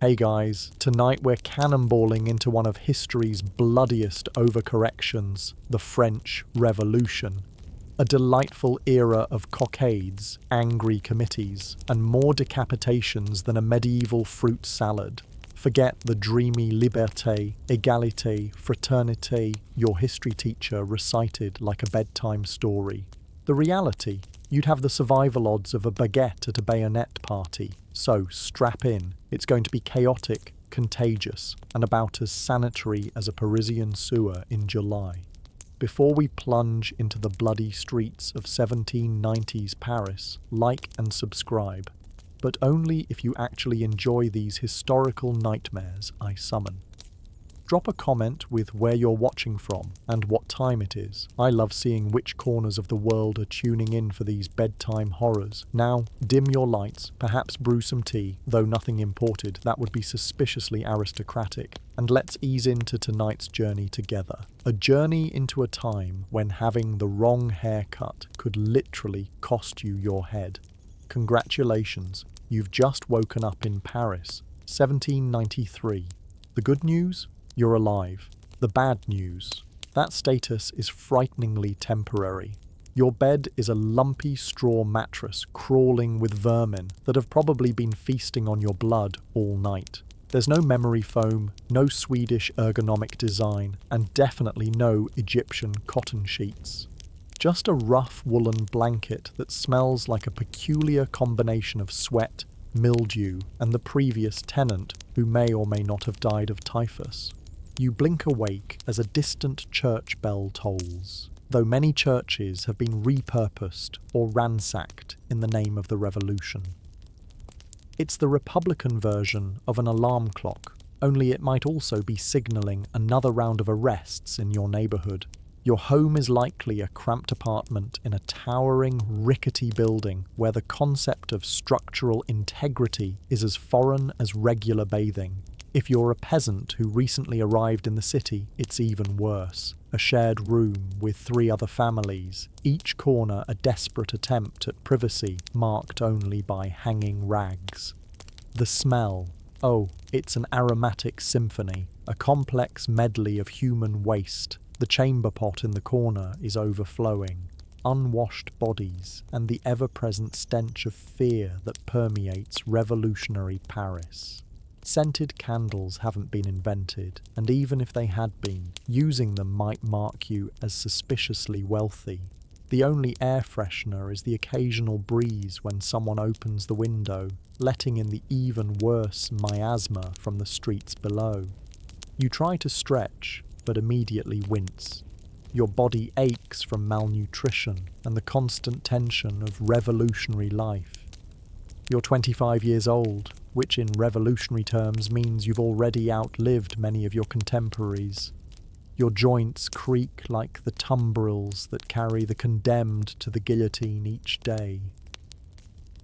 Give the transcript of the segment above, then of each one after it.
Hey guys, tonight we're cannonballing into one of history's bloodiest overcorrections, the French Revolution. A delightful era of cockades, angry committees, and more decapitations than a medieval fruit salad. Forget the dreamy liberté, égalité, fraternité your history teacher recited like a bedtime story. The reality, you'd have the survival odds of a baguette at a bayonet party. So strap in, it's going to be chaotic, contagious, and about as sanitary as a Parisian sewer in July. Before we plunge into the bloody streets of 1790s Paris, like and subscribe, but only if you actually enjoy these historical nightmares I summon. Drop a comment with where you're watching from and what time it is. I love seeing which corners of the world are tuning in for these bedtime horrors. Now, dim your lights, perhaps brew some tea, though nothing imported, that would be suspiciously aristocratic. And let's ease into tonight's journey together. A journey into a time when having the wrong haircut could literally cost you your head. Congratulations, you've just woken up in Paris, 1793. The good news? You're alive. The bad news? That status is frighteningly temporary. Your bed is a lumpy straw mattress crawling with vermin that have probably been feasting on your blood all night. There's no memory foam, no Swedish ergonomic design, and definitely no Egyptian cotton sheets. Just a rough woolen blanket that smells like a peculiar combination of sweat, mildew, and the previous tenant who may or may not have died of typhus. You blink awake as a distant church bell tolls, though many churches have been repurposed or ransacked in the name of the revolution. It's the Republican version of an alarm clock, only it might also be signalling another round of arrests in your neighbourhood. Your home is likely a cramped apartment in a towering, rickety building where the concept of structural integrity is as foreign as regular bathing. If you're a peasant who recently arrived in the city, it's even worse. A shared room with 3 other families, each corner a desperate attempt at privacy marked only by hanging rags. The smell. Oh, it's an aromatic symphony, a complex medley of human waste. The chamber pot in the corner is overflowing. Unwashed bodies and the ever-present stench of fear that permeates revolutionary Paris. Scented candles haven't been invented, and even if they had been, using them might mark you as suspiciously wealthy. The only air freshener is the occasional breeze when someone opens the window, letting in the even worse miasma from the streets below. You try to stretch, but immediately wince. Your body aches from malnutrition and the constant tension of revolutionary life. You're 25 years old, which in revolutionary terms means you've already outlived many of your contemporaries. Your joints creak like the tumbrils that carry the condemned to the guillotine each day.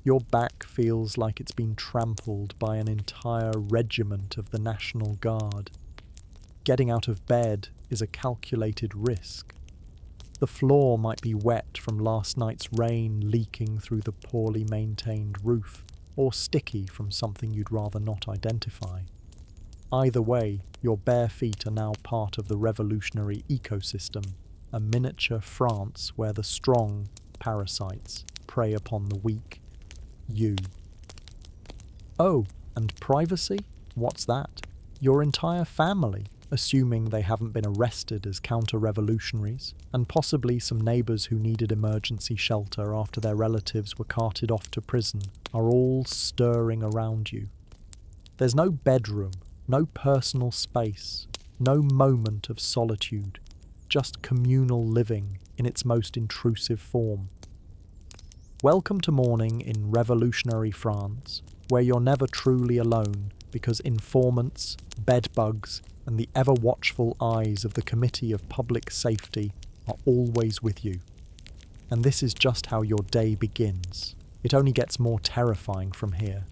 Your back feels like it's been trampled by an entire regiment of the National Guard. Getting out of bed is a calculated risk. The floor might be wet from last night's rain leaking through the poorly maintained roof, or sticky from something you'd rather not identify. Either way, your bare feet are now part of the revolutionary ecosystem, a miniature France where the strong, parasites, prey upon the weak. You. Oh, and privacy? What's that? Your entire family, assuming they haven't been arrested as counter-revolutionaries, and possibly some neighbours who needed emergency shelter after their relatives were carted off to prison, are all stirring around you. There's no bedroom, no personal space, no moment of solitude, just communal living in its most intrusive form. Welcome to morning in revolutionary France, where you're never truly alone because informants, bedbugs, and the ever-watchful eyes of the Committee of Public Safety are always with you. And this is just how your day begins. It only gets more terrifying from here.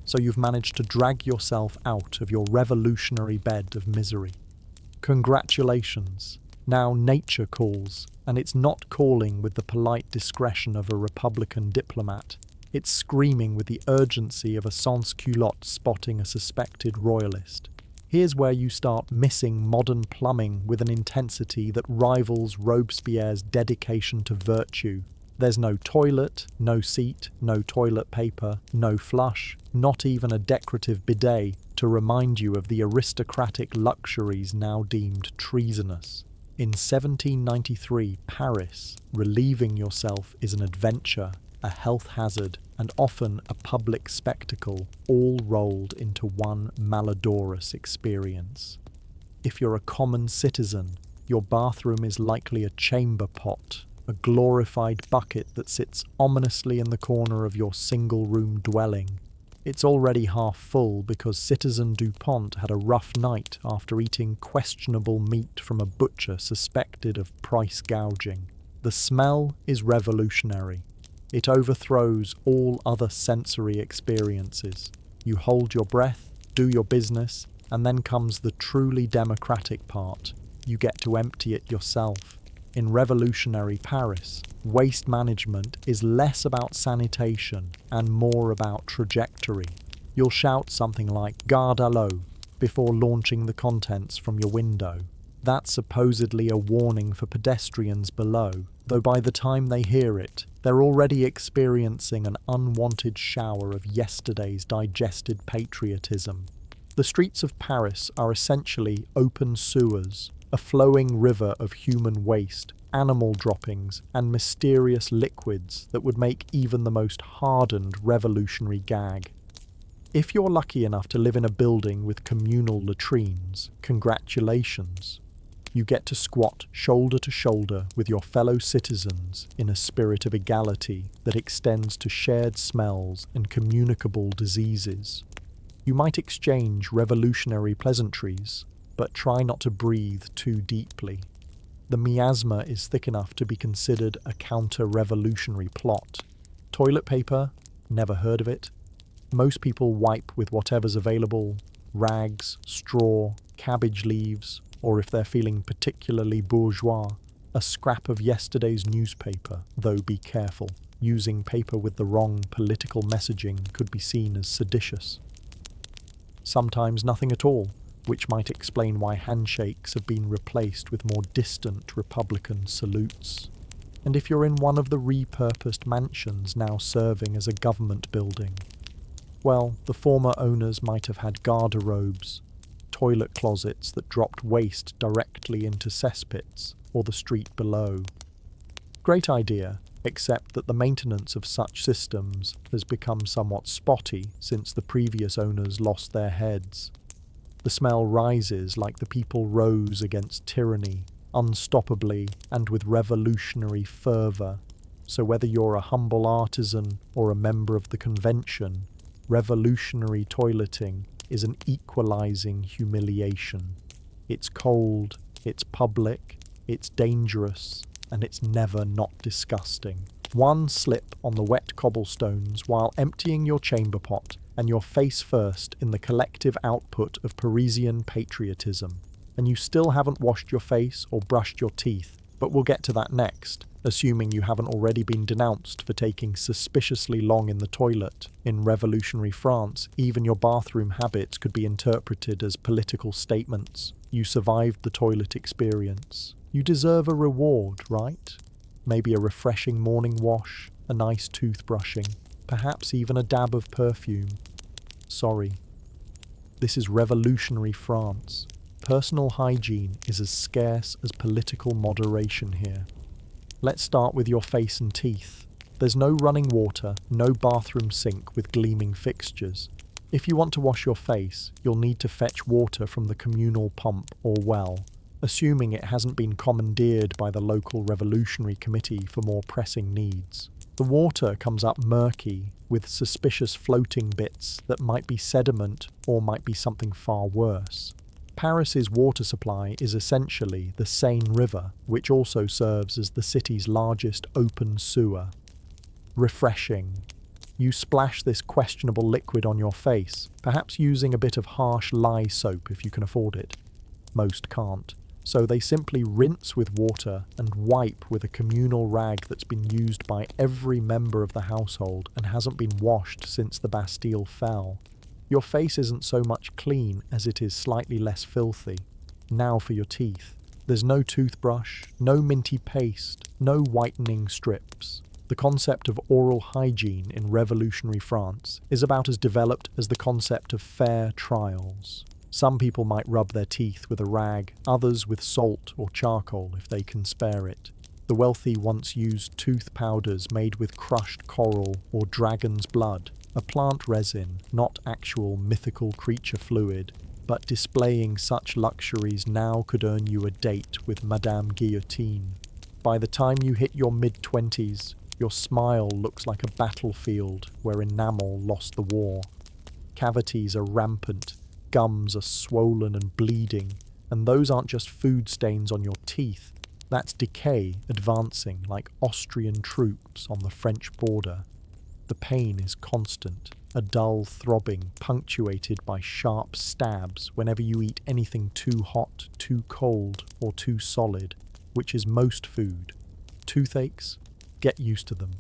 So you've managed to drag yourself out of your revolutionary bed of misery. Congratulations. Now nature calls, and it's not calling with the polite discretion of a Republican diplomat. It's screaming with the urgency of a sans-culotte spotting a suspected royalist. Here's where you start missing modern plumbing with an intensity that rivals Robespierre's dedication to virtue. There's no toilet, no seat, no toilet paper, no flush, not even a decorative bidet to remind you of the aristocratic luxuries now deemed treasonous. In 1793 Paris, relieving yourself is an adventure, a health hazard, and often a public spectacle, all rolled into one malodorous experience. If you're a common citizen, your bathroom is likely a chamber pot, a glorified bucket that sits ominously in the corner of your single-room dwelling. It's already half full because Citizen Dupont had a rough night after eating questionable meat from a butcher suspected of price gouging. The smell is revolutionary. It overthrows all other sensory experiences. You hold your breath, do your business, and then comes the truly democratic part. You get to empty it yourself. In revolutionary Paris, waste management is less about sanitation and more about trajectory. You'll shout something like "Garde à l'eau" before launching the contents from your window. That's supposedly a warning for pedestrians below, though by the time they hear it, they're already experiencing an unwanted shower of yesterday's digested patriotism. The streets of Paris are essentially open sewers, a flowing river of human waste, animal droppings, and mysterious liquids that would make even the most hardened revolutionary gag. If you're lucky enough to live in a building with communal latrines, congratulations. You get to squat shoulder to shoulder with your fellow citizens in a spirit of equality that extends to shared smells and communicable diseases. You might exchange revolutionary pleasantries, but try not to breathe too deeply. The miasma is thick enough to be considered a counter-revolutionary plot. Toilet paper? Never heard of it. Most people wipe with whatever's available: rags, straw, cabbage leaves, or if they're feeling particularly bourgeois, a scrap of yesterday's newspaper, though be careful. Using paper with the wrong political messaging could be seen as seditious. Sometimes nothing at all, which might explain why handshakes have been replaced with more distant Republican salutes. And if you're in one of the repurposed mansions now serving as a government building, well, the former owners might have had garderobes, toilet closets that dropped waste directly into cesspits or the street below. Great idea, except that the maintenance of such systems has become somewhat spotty since the previous owners lost their heads. The smell rises like the people rose against tyranny, unstoppably and with revolutionary fervour. So whether you're a humble artisan or a member of the convention, revolutionary toileting is an equalizing humiliation. It's cold, it's public, it's dangerous, and it's never not disgusting. One slip on the wet cobblestones while emptying your chamber pot, and you're face first in the collective output of Parisian patriotism. And you still haven't washed your face or brushed your teeth, but we'll get to that next, assuming you haven't already been denounced for taking suspiciously long in the toilet. In revolutionary France, even your bathroom habits could be interpreted as political statements. You survived the toilet experience. You deserve a reward, right? Maybe a refreshing morning wash, a nice toothbrushing, perhaps even a dab of perfume. Sorry. This is revolutionary France. Personal hygiene is as scarce as political moderation here. Let's start with your face and teeth. There's no running water, no bathroom sink with gleaming fixtures. If you want to wash your face, you'll need to fetch water from the communal pump or well, assuming it hasn't been commandeered by the local revolutionary committee for more pressing needs. The water comes up murky, with suspicious floating bits that might be sediment or might be something far worse. Paris's water supply is essentially the Seine River, which also serves as the city's largest open sewer. Refreshing. You splash this questionable liquid on your face, perhaps using a bit of harsh lye soap if you can afford it. Most can't. So they simply rinse with water and wipe with a communal rag that's been used by every member of the household and hasn't been washed since the Bastille fell. Your face isn't so much clean as it is slightly less filthy. Now for your teeth. There's no toothbrush, no minty paste, no whitening strips. The concept of oral hygiene in revolutionary France is about as developed as the concept of fair trials. Some people might rub their teeth with a rag, others with salt or charcoal if they can spare it. The wealthy once used tooth powders made with crushed coral or dragon's blood, a plant resin, not actual mythical creature fluid, but displaying such luxuries now could earn you a date with Madame Guillotine. By the time you hit your mid-20s, your smile looks like a battlefield where enamel lost the war. Cavities are rampant, gums are swollen and bleeding, and those aren't just food stains on your teeth. That's decay advancing like Austrian troops on the French border. The pain is constant, a dull throbbing punctuated by sharp stabs whenever you eat anything too hot, too cold, or too solid, which is most food. Toothaches? Get used to them.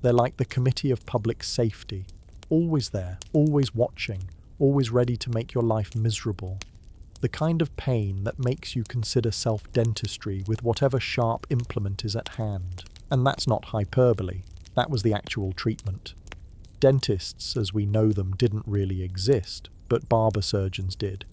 They're like the Committee of Public Safety, always there, always watching, always ready to make your life miserable. The kind of pain that makes you consider self-dentistry with whatever sharp implement is at hand. And that's not hyperbole, that was the actual treatment. Dentists, as we know them, didn't really exist, but barber surgeons did.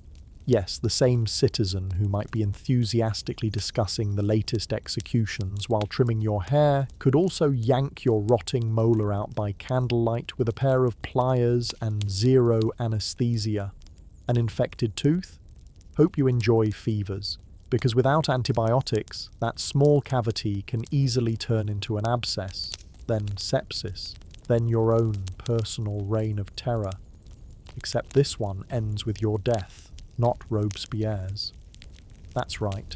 Yes, the same citizen who might be enthusiastically discussing the latest executions while trimming your hair could also yank your rotting molar out by candlelight with a pair of pliers and zero anesthesia. An infected tooth? Hope you enjoy fevers, because without antibiotics, that small cavity can easily turn into an abscess, then sepsis, then your own personal reign of terror. Except this one ends with your death, not Robespierre's. That's right.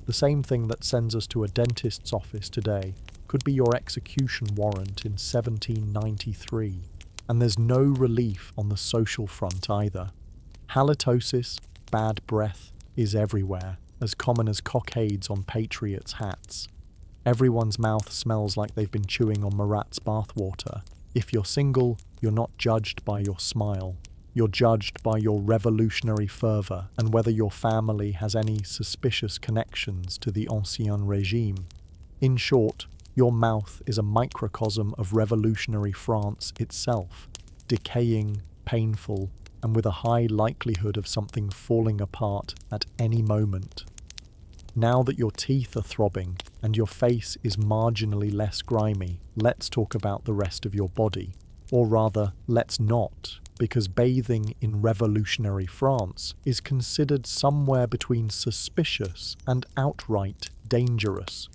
The same thing that sends us to a dentist's office today could be your execution warrant in 1793. And there's no relief on the social front either. Halitosis, bad breath, is everywhere, as common as cockades on patriots' hats. Everyone's mouth smells like they've been chewing on Marat's bathwater. If you're single, you're not judged by your smile. You're judged by your revolutionary fervour and whether your family has any suspicious connections to the Ancien Régime. In short, your mouth is a microcosm of revolutionary France itself, decaying, painful, and with a high likelihood of something falling apart at any moment. Now that your teeth are throbbing and your face is marginally less grimy, let's talk about the rest of your body. Or rather, let's not, because bathing in revolutionary France is considered somewhere between suspicious and outright dangerous.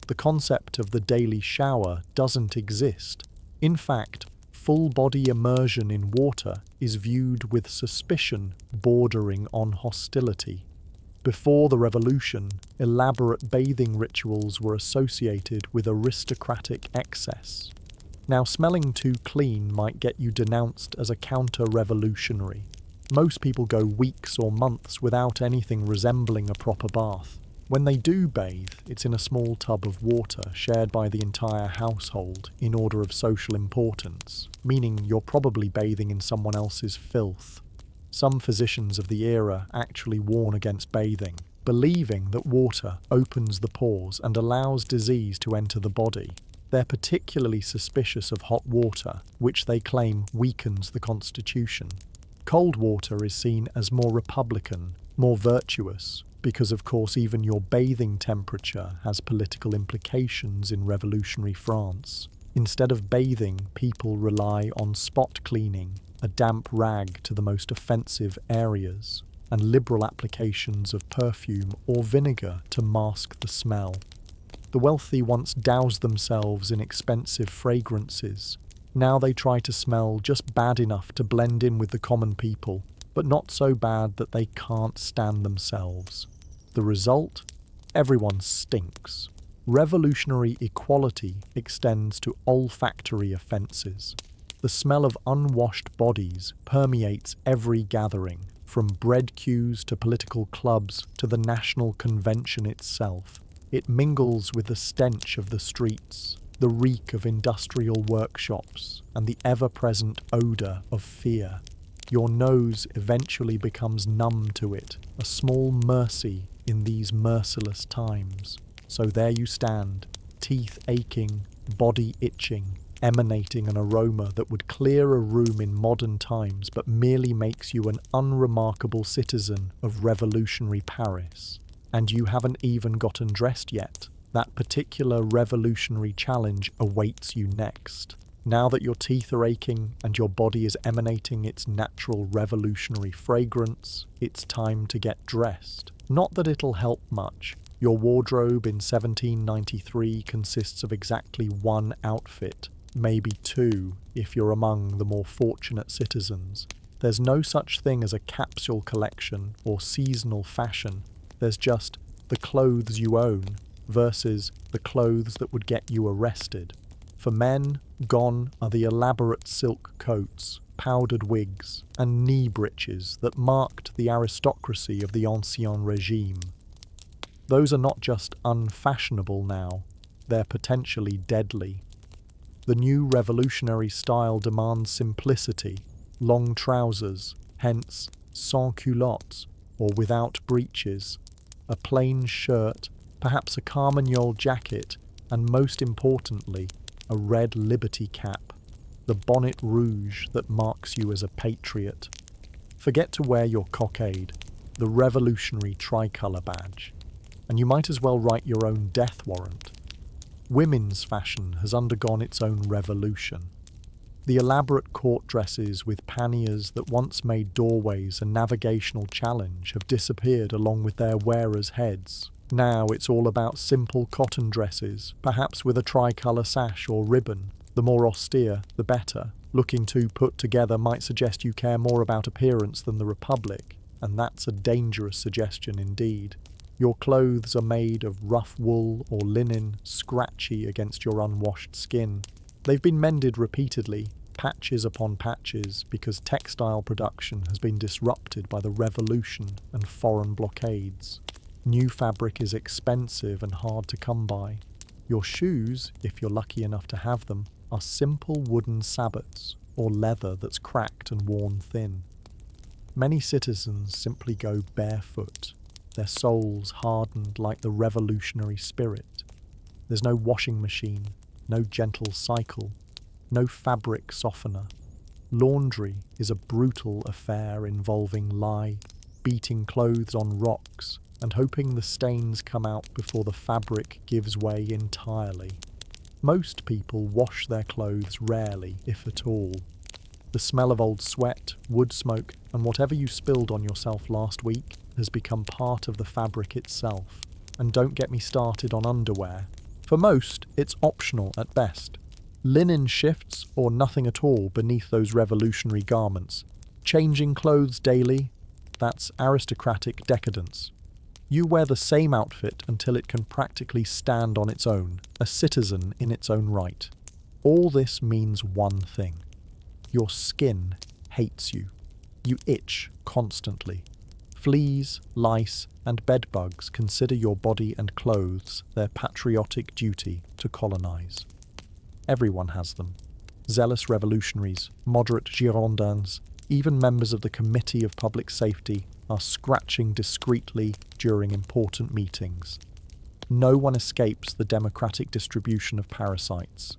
The concept of the daily shower doesn't exist. In fact, full-body immersion in water is viewed with suspicion bordering on hostility. Before the revolution, elaborate bathing rituals were associated with aristocratic excess. Now, smelling too clean might get you denounced as a counter-revolutionary. Most people go weeks or months without anything resembling a proper bath. When they do bathe, it's in a small tub of water shared by the entire household in order of social importance, meaning you're probably bathing in someone else's filth. Some physicians of the era actually warn against bathing, believing that water opens the pores and allows disease to enter the body. They're particularly suspicious of hot water, which they claim weakens the constitution. Cold water is seen as more republican, more virtuous, because of course even your bathing temperature has political implications in revolutionary France. Instead of bathing, people rely on spot cleaning, a damp rag to the most offensive areas, and liberal applications of perfume or vinegar to mask the smell. The wealthy once doused themselves in expensive fragrances. Now they try to smell just bad enough to blend in with the common people, but not so bad that they can't stand themselves. The result? Everyone stinks. Revolutionary equality extends to olfactory offences. The smell of unwashed bodies permeates every gathering. From bread queues to political clubs to the national convention itself, it mingles with the stench of the streets, the reek of industrial workshops, and the ever-present odour of fear. Your nose eventually becomes numb to it, a small mercy in these merciless times. So there you stand, teeth aching, body itching, emanating an aroma that would clear a room in modern times but merely makes you an unremarkable citizen of revolutionary Paris. And you haven't even gotten dressed yet. That particular revolutionary challenge awaits you next. Now that your teeth are aching and your body is emanating its natural revolutionary fragrance, it's time to get dressed. Not that it'll help much. Your wardrobe in 1793 consists of exactly one outfit, maybe two if you're among the more fortunate citizens. There's no such thing as a capsule collection or seasonal fashion. There's just the clothes you own versus the clothes that would get you arrested. For men, gone are the elaborate silk coats, powdered wigs, and knee breeches that marked the aristocracy of the Ancien Regime. Those are not just unfashionable now, they're potentially deadly. The new revolutionary style demands simplicity, long trousers, hence sans culottes, or without breeches, a plain shirt, perhaps a carmagnole jacket, and most importantly, a red liberty cap, the bonnet rouge that marks you as a patriot. Forget to wear your cockade, the revolutionary tricolour badge, and you might as well write your own death warrant. Women's fashion has undergone its own revolution. The elaborate court dresses with panniers that once made doorways a navigational challenge have disappeared along with their wearers' heads. Now it's all about simple cotton dresses, perhaps with a tricolour sash or ribbon. The more austere, the better. Looking too put together might suggest you care more about appearance than the Republic, and that's a dangerous suggestion indeed. Your clothes are made of rough wool or linen, scratchy against your unwashed skin. They've been mended repeatedly, patches upon patches, because textile production has been disrupted by the revolution and foreign blockades. New fabric is expensive and hard to come by. Your shoes, if you're lucky enough to have them, are simple wooden sabots or leather that's cracked and worn thin. Many citizens simply go barefoot, their souls hardened like the revolutionary spirit. There's no washing machine, no gentle cycle, no fabric softener. Laundry is a brutal affair involving lye, beating clothes on rocks, and hoping the stains come out before the fabric gives way entirely. Most people wash their clothes rarely, if at all. The smell of old sweat, wood smoke, and whatever you spilled on yourself last week has become part of the fabric itself. And don't get me started on underwear. For most, it's optional at best. Linen shifts or nothing at all beneath those revolutionary garments. Changing clothes daily, that's aristocratic decadence. You wear the same outfit until it can practically stand on its own, a citizen in its own right. All this means one thing. Your skin hates you. You itch constantly. Fleas, lice, and bedbugs consider your body and clothes their patriotic duty to colonize. Everyone has them. Zealous revolutionaries, moderate Girondins, even members of the Committee of Public Safety are scratching discreetly during important meetings. No one escapes the democratic distribution of parasites.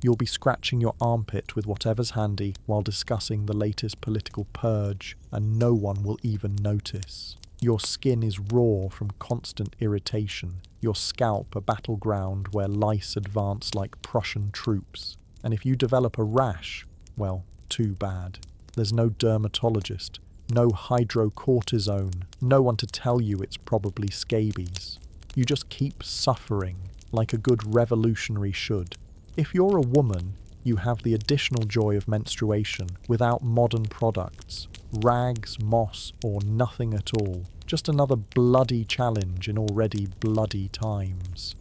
You'll be scratching your armpit with whatever's handy while discussing the latest political purge, and no one will even notice. Your skin is raw from constant irritation, your scalp a battleground where lice advance like Prussian troops. And if you develop a rash, well, too bad. There's no dermatologist, no hydrocortisone, no one to tell you it's probably scabies. You just keep suffering, like a good revolutionary should. If you're a woman, you have the additional joy of menstruation without modern products, rags, moss, or nothing at all. Just another bloody challenge in already bloody times.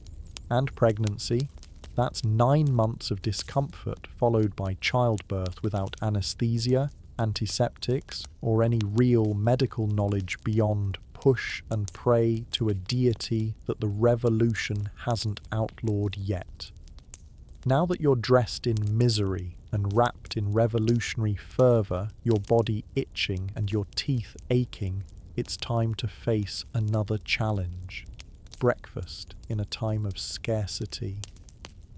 And pregnancy, that's 9 months of discomfort followed by childbirth without anesthesia antiseptics, or any real medical knowledge beyond push and pray to a deity that the revolution hasn't outlawed yet. Now that you're dressed in misery and wrapped in revolutionary fervour, your body itching and your teeth aching, it's time to face another challenge. Breakfast in a time of scarcity.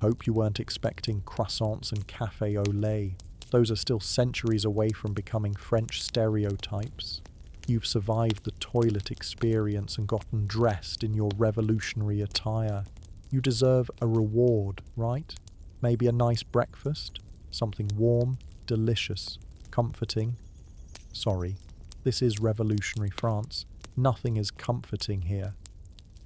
Hope you weren't expecting croissants and café au lait. Those are still centuries away from becoming French stereotypes. You've survived the toilet experience and gotten dressed in your revolutionary attire. You deserve a reward, right? Maybe a nice breakfast? Something warm, delicious, comforting? Sorry, this is revolutionary France. Nothing is comforting here.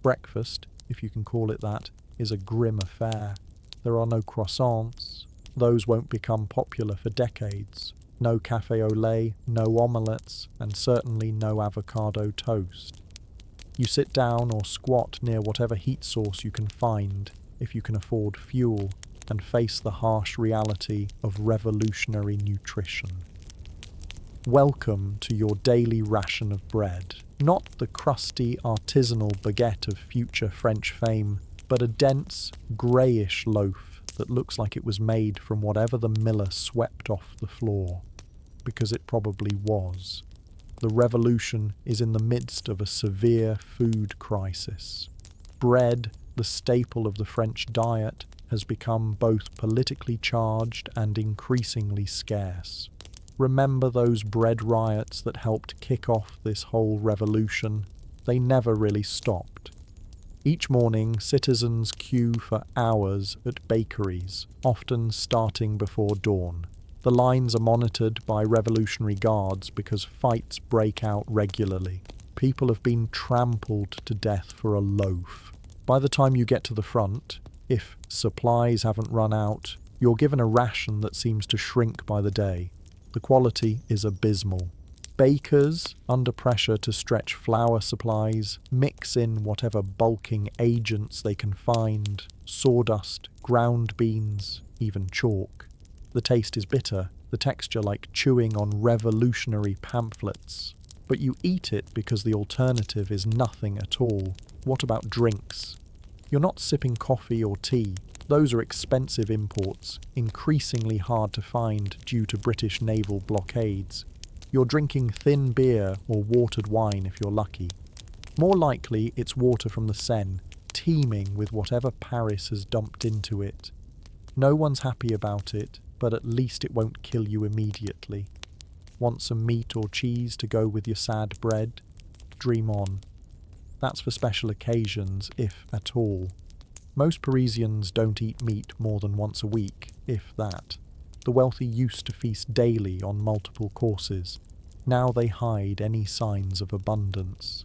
Breakfast, if you can call it that, is a grim affair. There are no croissants. Those won't become popular for decades. No café au lait, no omelettes, and certainly no avocado toast. You sit down or squat near whatever heat source you can find, if you can afford fuel, and face the harsh reality of revolutionary nutrition. Welcome to your daily ration of bread. Not the crusty artisanal baguette of future French fame, but a dense, greyish loaf that looks like it was made from whatever the miller swept off the floor. Because it probably was. The revolution is in the midst of a severe food crisis. Bread, the staple of the French diet, has become both politically charged and increasingly scarce. Remember those bread riots that helped kick off this whole revolution? They never really stopped. Each morning, citizens queue for hours at bakeries, often starting before dawn. The lines are monitored by revolutionary guards because fights break out regularly. People have been trampled to death for a loaf. By the time you get to the front, if supplies haven't run out, you're given a ration that seems to shrink by the day. The quality is abysmal. Bakers, under pressure to stretch flour supplies, mix in whatever bulking agents they can find: sawdust, ground beans, even chalk. The taste is bitter, the texture like chewing on revolutionary pamphlets. But you eat it because the alternative is nothing at all. What about drinks? You're not sipping coffee or tea. Those are expensive imports, increasingly hard to find due to British naval blockades. You're drinking thin beer or watered wine if you're lucky. More likely, it's water from the Seine, teeming with whatever Paris has dumped into it. No one's happy about it, but at least it won't kill you immediately. Want some meat or cheese to go with your sad bread? Dream on. That's for special occasions, if at all. Most Parisians don't eat meat more than once a week, if that. The wealthy used to feast daily on multiple courses. Now they hide any signs of abundance.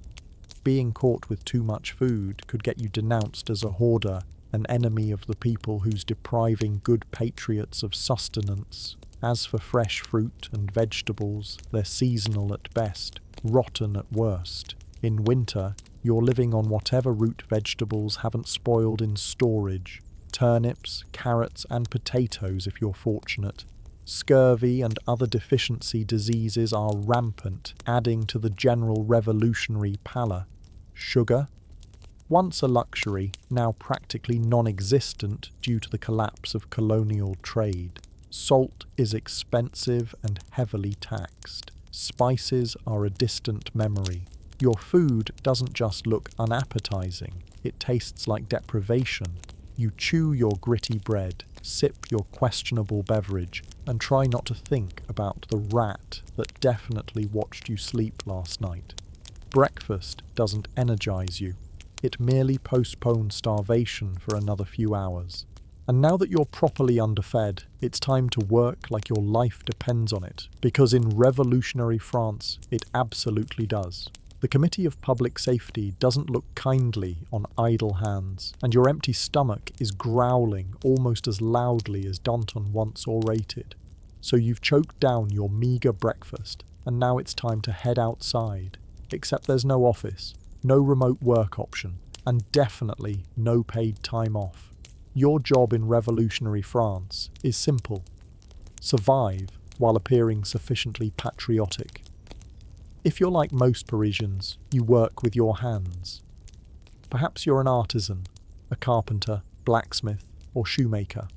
Being caught with too much food could get you denounced as a hoarder, an enemy of the people who's depriving good patriots of sustenance. As for fresh fruit and vegetables, they're seasonal at best, rotten at worst. In winter, you're living on whatever root vegetables haven't spoiled in storage. Turnips, carrots, and potatoes if you're fortunate. Scurvy and other deficiency diseases are rampant, adding to the general revolutionary pallor. Sugar? Once a luxury, now practically non-existent due to the collapse of colonial trade. Salt is expensive and heavily taxed. Spices are a distant memory. Your food doesn't just look unappetizing, it tastes like deprivation. You chew your gritty bread, sip your questionable beverage, and try not to think about the rat that definitely watched you sleep last night. Breakfast doesn't energize you. It merely postpones starvation for another few hours. And now that you're properly underfed, it's time to work like your life depends on it, because in revolutionary France, it absolutely does. The Committee of Public Safety doesn't look kindly on idle hands, and your empty stomach is growling almost as loudly as Danton once orated. So you've choked down your meagre breakfast, and now it's time to head outside. Except there's no office, no remote work option, and definitely no paid time off. Your job in revolutionary France is simple. Survive while appearing sufficiently patriotic. If you're like most Parisians, you work with your hands. Perhaps you're an artisan, a carpenter, blacksmith, or shoemaker.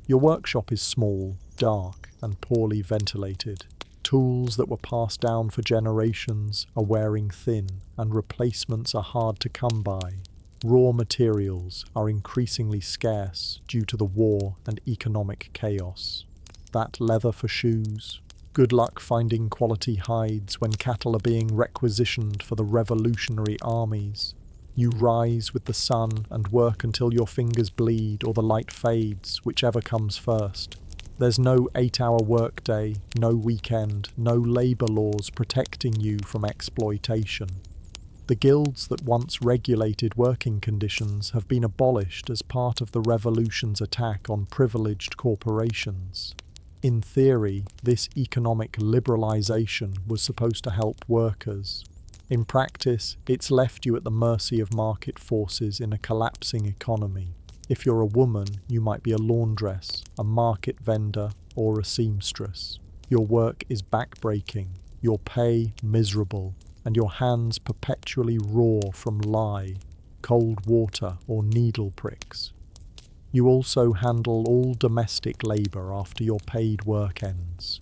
Your workshop is small, dark, and poorly ventilated. Tools that were passed down for generations are wearing thin, and replacements are hard to come by. Raw materials are increasingly scarce due to the war and economic chaos. That leather for shoes? Good luck finding quality hides when cattle are being requisitioned for the revolutionary armies. You rise with the sun and work until your fingers bleed or the light fades, whichever comes first. There's no 8-hour workday, no weekend, no labour laws protecting you from exploitation. The guilds that once regulated working conditions have been abolished as part of the revolution's attack on privileged corporations. In theory, this economic liberalisation was supposed to help workers. In practice, it's left you at the mercy of market forces in a collapsing economy. If you're a woman, you might be a laundress, a market vendor, or a seamstress. Your work is backbreaking, your pay miserable, and your hands perpetually raw from lye, cold water, or needle pricks. You also handle all domestic labour after your paid work ends,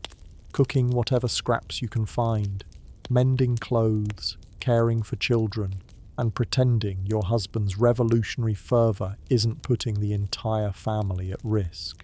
cooking whatever scraps you can find, mending clothes, caring for children, and pretending your husband's revolutionary fervour isn't putting the entire family at risk.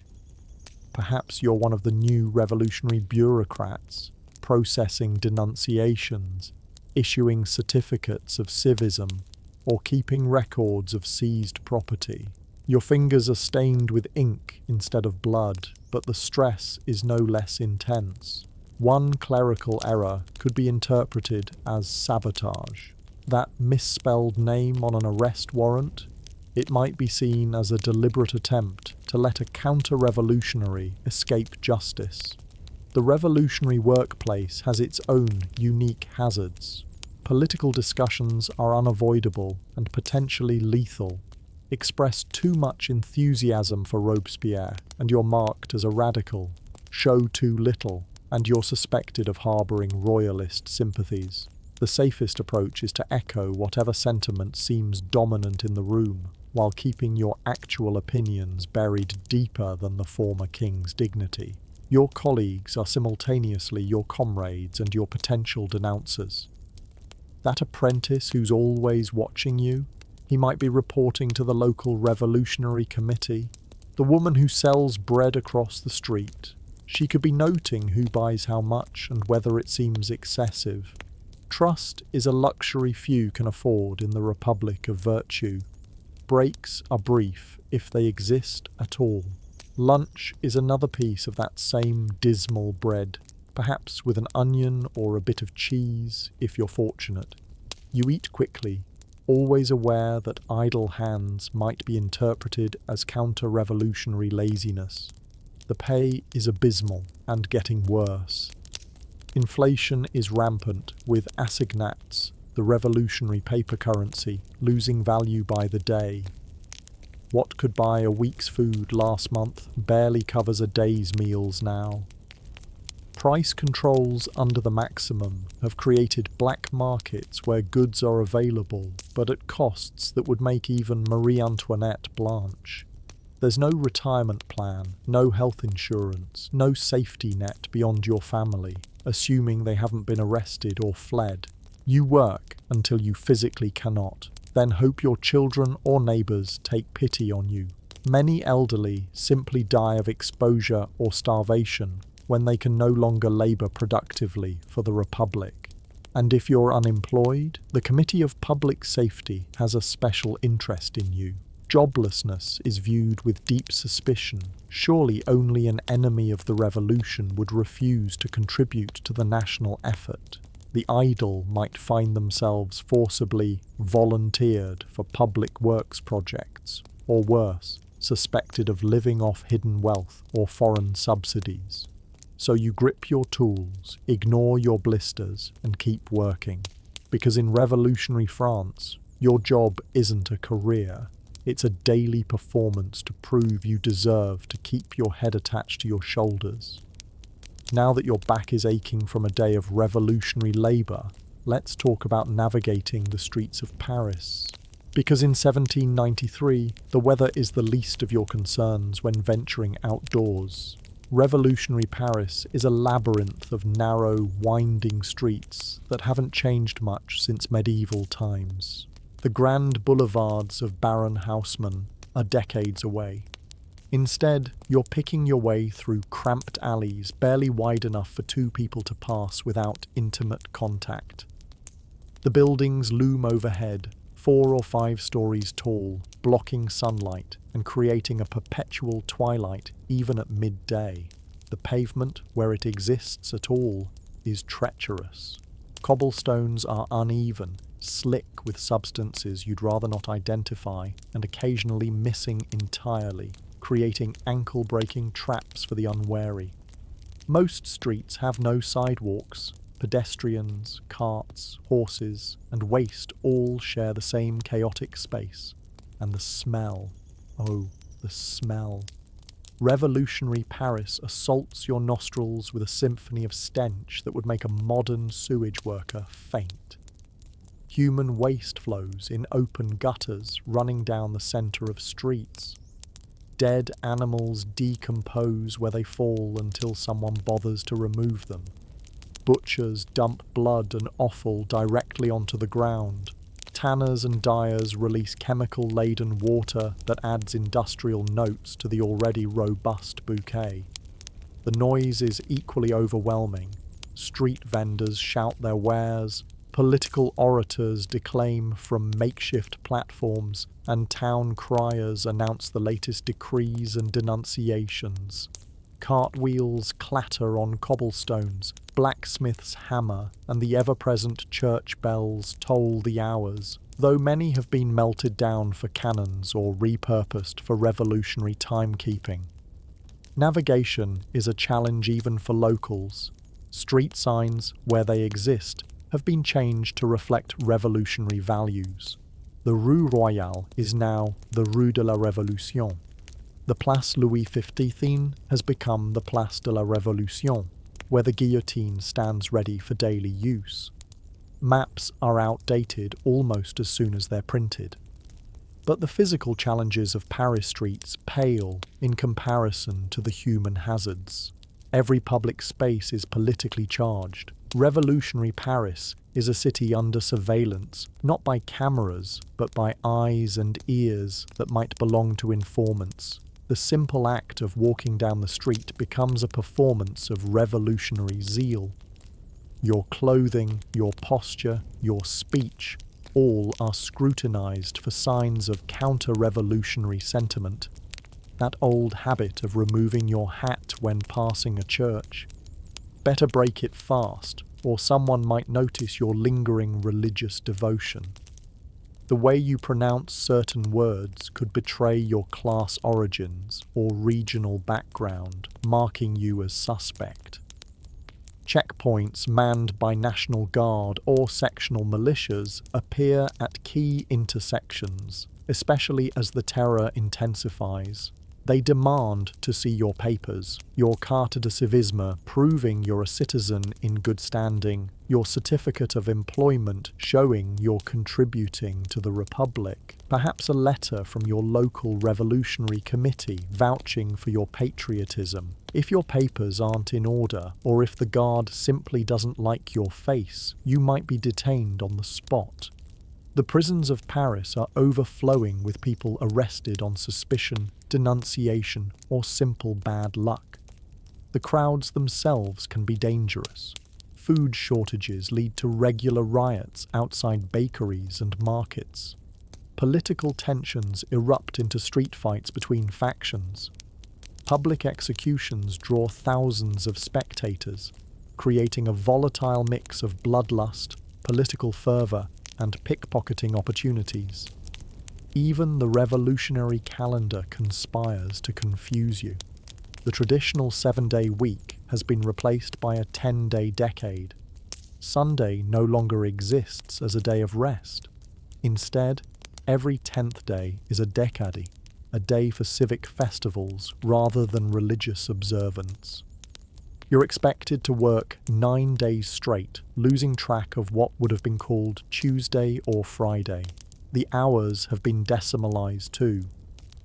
Perhaps you're one of the new revolutionary bureaucrats, processing denunciations, issuing certificates of civism, or keeping records of seized property. Your fingers are stained with ink instead of blood, but the stress is no less intense. One clerical error could be interpreted as sabotage. That misspelled name on an arrest warrant, it might be seen as a deliberate attempt to let a counter-revolutionary escape justice. The revolutionary workplace has its own unique hazards. Political discussions are unavoidable and potentially lethal. Express too much enthusiasm for Robespierre and you're marked as a radical. Show too little and you're suspected of harbouring royalist sympathies. The safest approach is to echo whatever sentiment seems dominant in the room, while keeping your actual opinions buried deeper than the former king's dignity. Your colleagues are simultaneously your comrades and your potential denouncers. That apprentice who's always watching you, he might be reporting to the local revolutionary committee. The woman who sells bread across the street, she could be noting who buys how much and whether it seems excessive. Trust is a luxury few can afford in the Republic of Virtue. Breaks are brief, if they exist at all. Lunch is another piece of that same dismal bread, perhaps with an onion or a bit of cheese, if you're fortunate. You eat quickly, always aware that idle hands might be interpreted as counter-revolutionary laziness. The pay is abysmal and getting worse. Inflation is rampant, with assignats, the revolutionary paper currency, losing value by the day. What could buy a week's food last month barely covers a day's meals now. Price controls under the maximum have created black markets where goods are available, but at costs that would make even Marie Antoinette blanch. There's no retirement plan, no health insurance, no safety net beyond your family, assuming they haven't been arrested or fled. You work until you physically cannot, then hope your children or neighbours take pity on you. Many elderly simply die of exposure or starvation when they can no longer labour productively for the Republic. And if you're unemployed, the Committee of Public Safety has a special interest in you. Joblessness is viewed with deep suspicion. Surely only an enemy of the revolution would refuse to contribute to the national effort. The idle might find themselves forcibly volunteered for public works projects, or worse, suspected of living off hidden wealth or foreign subsidies. So you grip your tools, ignore your blisters, and keep working. Because in revolutionary France, your job isn't a career. It's a daily performance to prove you deserve to keep your head attached to your shoulders. Now that your back is aching from a day of revolutionary labour, let's talk about navigating the streets of Paris. Because in 1793, the weather is the least of your concerns when venturing outdoors. Revolutionary Paris is a labyrinth of narrow, winding streets that haven't changed much since medieval times. The grand boulevards of Baron Haussmann are decades away. Instead, you're picking your way through cramped alleys barely wide enough for two people to pass without intimate contact. The buildings loom overhead, 4 or 5 stories tall, blocking sunlight and creating a perpetual twilight even at midday. The pavement, where it exists at all, is treacherous. Cobblestones are uneven, slick with substances you'd rather not identify, and occasionally missing entirely, creating ankle-breaking traps for the unwary. Most streets have no sidewalks. Pedestrians, carts, horses, and waste all share the same chaotic space. And the smell. Oh, the smell. Revolutionary Paris assaults your nostrils with a symphony of stench that would make a modern sewage worker faint. Human waste flows in open gutters running down the centre of streets. Dead animals decompose where they fall until someone bothers to remove them. Butchers dump blood and offal directly onto the ground. Tanners and dyers release chemical-laden water that adds industrial notes to the already robust bouquet. The noise is equally overwhelming. Street vendors shout their wares, political orators declaim from makeshift platforms, and town criers announce the latest decrees and denunciations. Cartwheels clatter on cobblestones, blacksmiths hammer, and the ever-present church bells toll the hours, though many have been melted down for cannons or repurposed for revolutionary timekeeping. Navigation is a challenge even for locals. Street signs, where they exist, have been changed to reflect revolutionary values. The Rue Royale is now the Rue de la Révolution. The Place Louis XV has become the Place de la Révolution, where the guillotine stands ready for daily use. Maps are outdated almost as soon as they're printed. But the physical challenges of Paris streets pale in comparison to the human hazards. Every public space is politically charged. Revolutionary Paris is a city under surveillance, not by cameras, but by eyes and ears that might belong to informants. The simple act of walking down the street becomes a performance of revolutionary zeal. Your clothing, your posture, your speech, all are scrutinized for signs of counter-revolutionary sentiment. That old habit of removing your hat when passing a church. Better break it fast, or someone might notice your lingering religious devotion. The way you pronounce certain words could betray your class origins or regional background, marking you as suspect. Checkpoints manned by National Guard or sectional militias appear at key intersections, especially as the terror intensifies. They demand to see your papers, your carte de civisme proving you're a citizen in good standing, your certificate of employment showing you're contributing to the Republic, perhaps a letter from your local revolutionary committee vouching for your patriotism. If your papers aren't in order, or if the guard simply doesn't like your face, you might be detained on the spot. The prisons of Paris are overflowing with people arrested on suspicion, denunciation, or simple bad luck. The crowds themselves can be dangerous. Food shortages lead to regular riots outside bakeries and markets. Political tensions erupt into street fights between factions. Public executions draw thousands of spectators, creating a volatile mix of bloodlust, political fervour, and pickpocketing opportunities. Even the revolutionary calendar conspires to confuse you. The traditional 7-day week has been replaced by a 10-day decade. Sunday no longer exists as a day of rest. Instead, every 10th day is a decade, a day for civic festivals rather than religious observance. You're expected to work 9 days straight, losing track of what would have been called Tuesday or Friday. The hours have been decimalized too.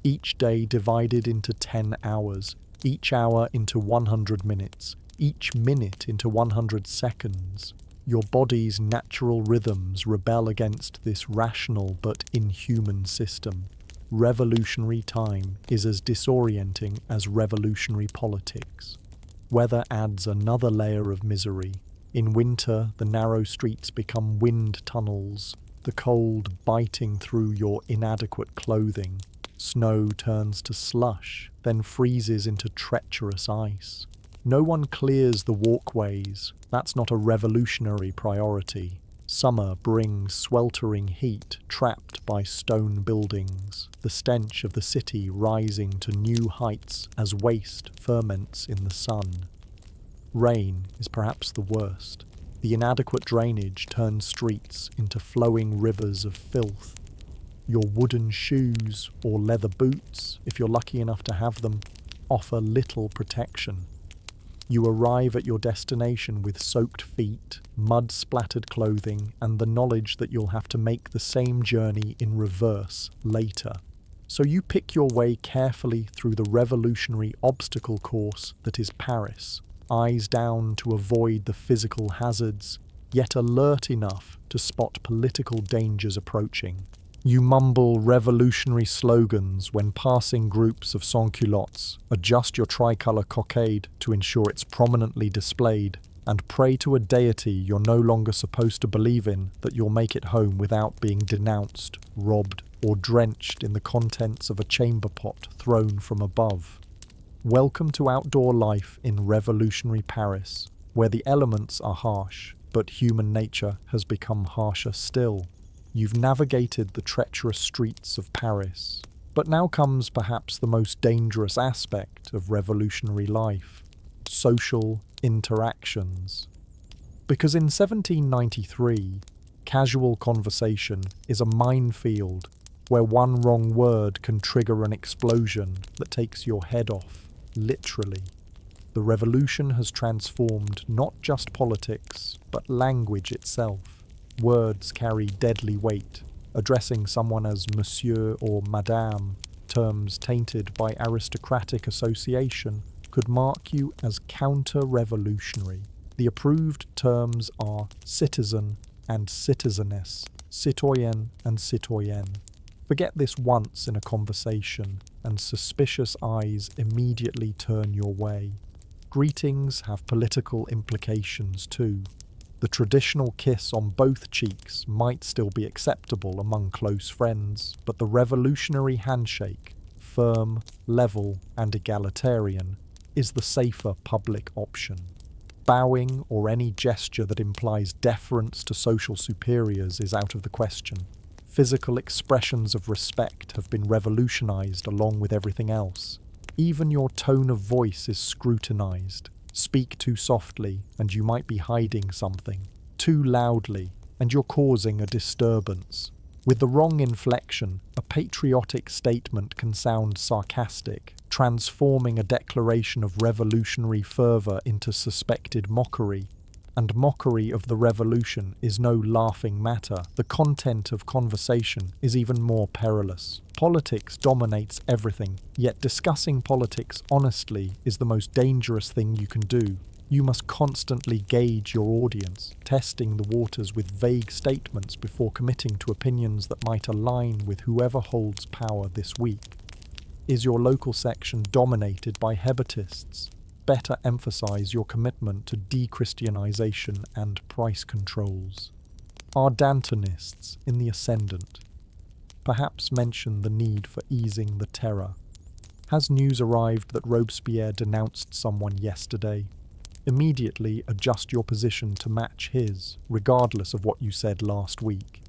Each day divided into 10 hours, each hour into 100 minutes, each minute into 100 seconds. Your body's natural rhythms rebel against this rational but inhuman system. Revolutionary time is as disorienting as revolutionary politics. Weather adds another layer of misery. In winter, the narrow streets become wind tunnels, the cold biting through your inadequate clothing. Snow turns to slush, then freezes into treacherous ice. No one clears the walkways. That's not a revolutionary priority. Summer brings sweltering heat, trapped by stone buildings, the stench of the city rising to new heights as waste ferments in the sun. Rain is perhaps the worst. The inadequate drainage turns streets into flowing rivers of filth. Your wooden shoes or leather boots, if you're lucky enough to have them, offer little protection. You arrive at your destination with soaked feet, mud-splattered clothing, and the knowledge that you'll have to make the same journey in reverse later. So you pick your way carefully through the revolutionary obstacle course that is Paris, eyes down to avoid the physical hazards, yet alert enough to spot political dangers approaching. You mumble revolutionary slogans when passing groups of sans-culottes, adjust your tricolour cockade to ensure it's prominently displayed, and pray to a deity you're no longer supposed to believe in that you'll make it home without being denounced, robbed, or drenched in the contents of a chamber pot thrown from above. Welcome to outdoor life in revolutionary Paris, where the elements are harsh, but human nature has become harsher still. You've navigated the treacherous streets of Paris, but now comes perhaps the most dangerous aspect of revolutionary life: social interactions. Because in 1793, casual conversation is a minefield where one wrong word can trigger an explosion that takes your head off, literally. The revolution has transformed not just politics, but language itself. Words carry deadly weight. Addressing someone as monsieur or madame, terms tainted by aristocratic association, could mark you as counter-revolutionary. The approved terms are citizen and citizeness, citoyen and citoyenne. Forget this once in a conversation, and suspicious eyes immediately turn your way. Greetings have political implications too. The traditional kiss on both cheeks might still be acceptable among close friends, but the revolutionary handshake, firm, level, and egalitarian, is the safer public option. Bowing or any gesture that implies deference to social superiors is out of the question. Physical expressions of respect have been revolutionized along with everything else. Even your tone of voice is scrutinized. Speak too softly, and you might be hiding something. Too loudly, and you're causing a disturbance. With the wrong inflection, a patriotic statement can sound sarcastic, transforming a declaration of revolutionary fervour into suspected mockery. And mockery of the revolution is no laughing matter. The content of conversation is even more perilous. Politics dominates everything, yet discussing politics honestly is the most dangerous thing you can do. You must constantly gauge your audience, testing the waters with vague statements before committing to opinions that might align with whoever holds power this week. Is your local section dominated by Hebatists? Better emphasize your commitment to de-Christianization and price controls. Are Dantonists in the ascendant? Perhaps mention the need for easing the terror. Has news arrived that Robespierre denounced someone yesterday? Immediately adjust your position to match his, regardless of what you said last week.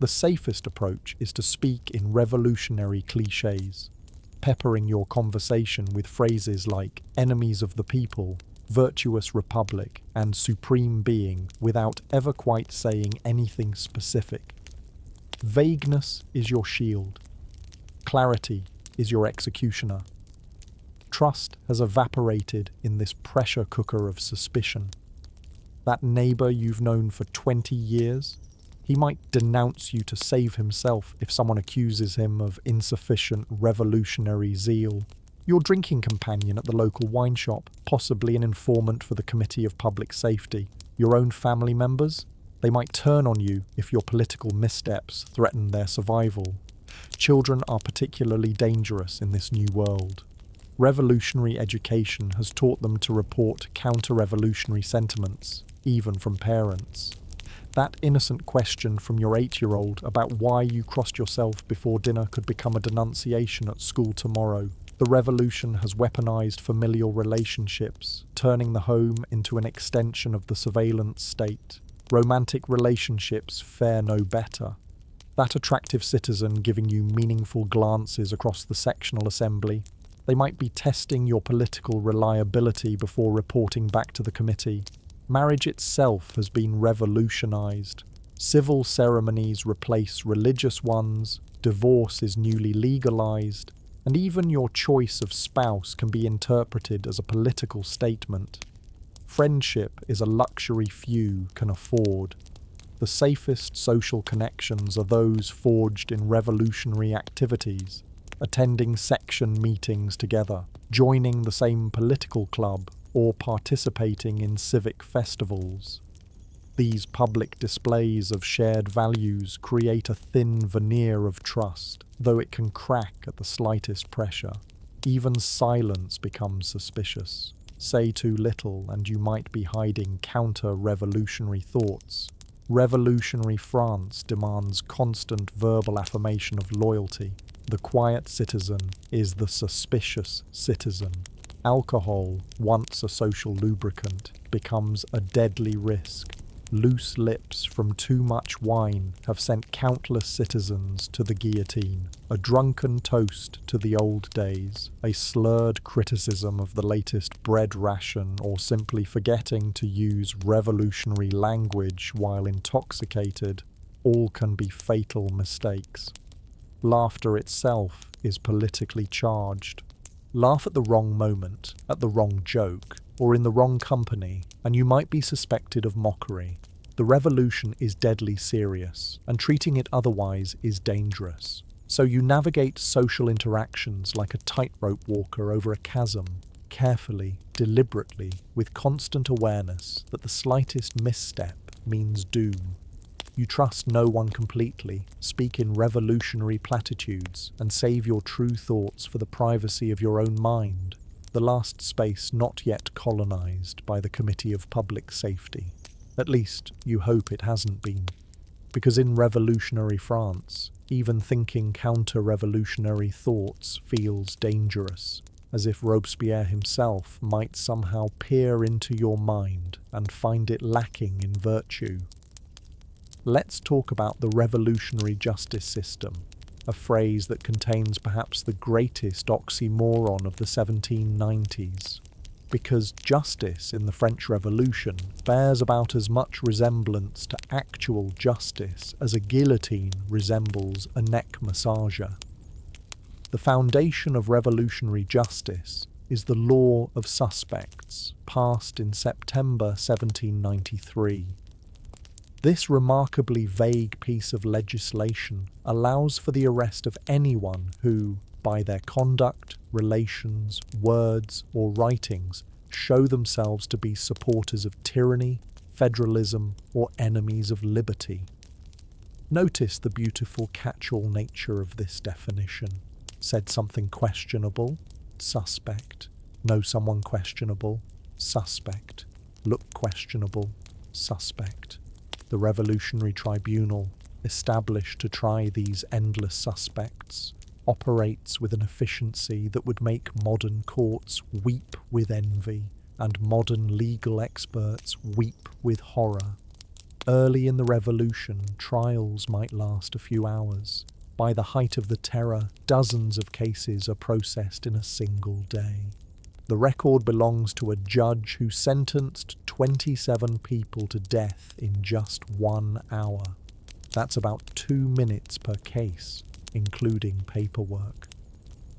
The safest approach is to speak in revolutionary cliches, peppering your conversation with phrases like enemies of the people, virtuous republic, and supreme being without ever quite saying anything specific. Vagueness is your shield. Clarity is your executioner. Trust has evaporated in this pressure cooker of suspicion. That neighbour you've known for 20 years, he might denounce you to save himself if someone accuses him of insufficient revolutionary zeal. Your drinking companion at the local wine shop, possibly an informant for the Committee of Public Safety. Your own family members, they might turn on you if your political missteps threaten their survival. Children are particularly dangerous in this new world. Revolutionary education has taught them to report counter-revolutionary sentiments, even from parents. That innocent question from your 8-year-old about why you crossed yourself before dinner could become a denunciation at school tomorrow. The revolution has weaponized familial relationships, turning the home into an extension of the surveillance state. Romantic relationships fare no better. That attractive citizen giving you meaningful glances across the sectional assembly, they might be testing your political reliability before reporting back to the committee. Marriage itself has been revolutionized. Civil ceremonies replace religious ones, divorce is newly legalized, and even your choice of spouse can be interpreted as a political statement. Friendship is a luxury few can afford. The safest social connections are those forged in revolutionary activities, attending section meetings together, joining the same political club, or participating in civic festivals. These public displays of shared values create a thin veneer of trust, though it can crack at the slightest pressure. Even silence becomes suspicious. Say too little and you might be hiding counter-revolutionary thoughts. Revolutionary France demands constant verbal affirmation of loyalty. The quiet citizen is the suspicious citizen. Alcohol, once a social lubricant, becomes a deadly risk. Loose lips from too much wine have sent countless citizens to the guillotine. A drunken toast to the old days, a slurred criticism of the latest bread ration, or simply forgetting to use revolutionary language while intoxicated, all can be fatal mistakes. Laughter itself is politically charged. Laugh at the wrong moment, at the wrong joke, or in the wrong company, and you might be suspected of mockery. The revolution is deadly serious, and treating it otherwise is dangerous. So you navigate social interactions like a tightrope walker over a chasm, carefully, deliberately, with constant awareness that the slightest misstep means doom. You trust no one completely, speak in revolutionary platitudes, and save your true thoughts for the privacy of your own mind, the last space not yet colonized by the Committee of Public Safety. At least, you hope it hasn't been. Because in revolutionary France, even thinking counter-revolutionary thoughts feels dangerous, as if Robespierre himself might somehow peer into your mind and find it lacking in virtue. Let's talk about the revolutionary justice system, a phrase that contains perhaps the greatest oxymoron of the 1790s. Because justice in the French Revolution bears about as much resemblance to actual justice as a guillotine resembles a neck massager. The foundation of revolutionary justice is the law of suspects, passed in September 1793. This remarkably vague piece of legislation allows for the arrest of anyone who, by their conduct, relations, words, or writings, show themselves to be supporters of tyranny, federalism, or enemies of liberty. Notice the beautiful catch-all nature of this definition. Said something questionable, suspect. Know someone questionable, suspect. Look questionable, suspect. The Revolutionary Tribunal, established to try these endless suspects, operates with an efficiency that would make modern courts weep with envy and modern legal experts weep with horror. Early in the Revolution, trials might last a few hours. By the height of the terror, dozens of cases are processed in a single day. The record belongs to a judge who sentenced 27 people to death in just 1 hour. That's about 2 minutes per case, including paperwork.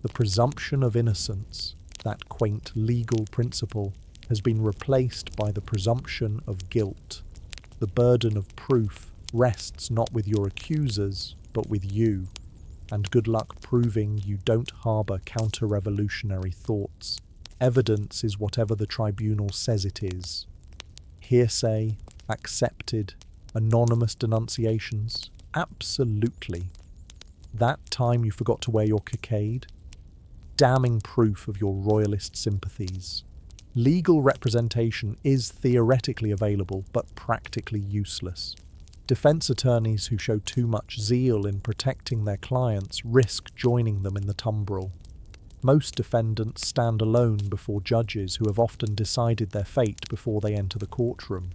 The presumption of innocence, that quaint legal principle, has been replaced by the presumption of guilt. The burden of proof rests not with your accusers, but with you, and good luck proving you don't harbour counter-revolutionary thoughts. Evidence is whatever the tribunal says it is. Hearsay, accepted, anonymous denunciations, absolutely. That time you forgot to wear your cockade? Damning proof of your royalist sympathies. Legal representation is theoretically available, but practically useless. Defense attorneys who show too much zeal in protecting their clients risk joining them in the tumbril. Most defendants stand alone before judges who have often decided their fate before they enter the courtroom.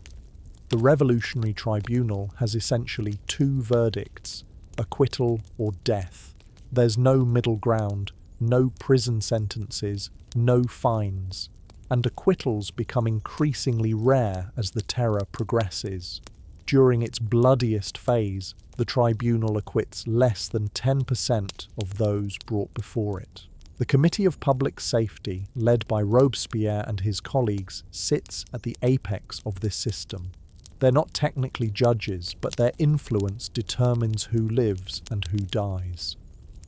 The Revolutionary Tribunal has essentially two verdicts: acquittal or death. There's no middle ground, no prison sentences, no fines, and acquittals become increasingly rare as the terror progresses. During its bloodiest phase, the tribunal acquits less than 10% of those brought before it. The Committee of Public Safety, led by Robespierre and his colleagues, sits at the apex of this system. They're not technically judges, but their influence determines who lives and who dies.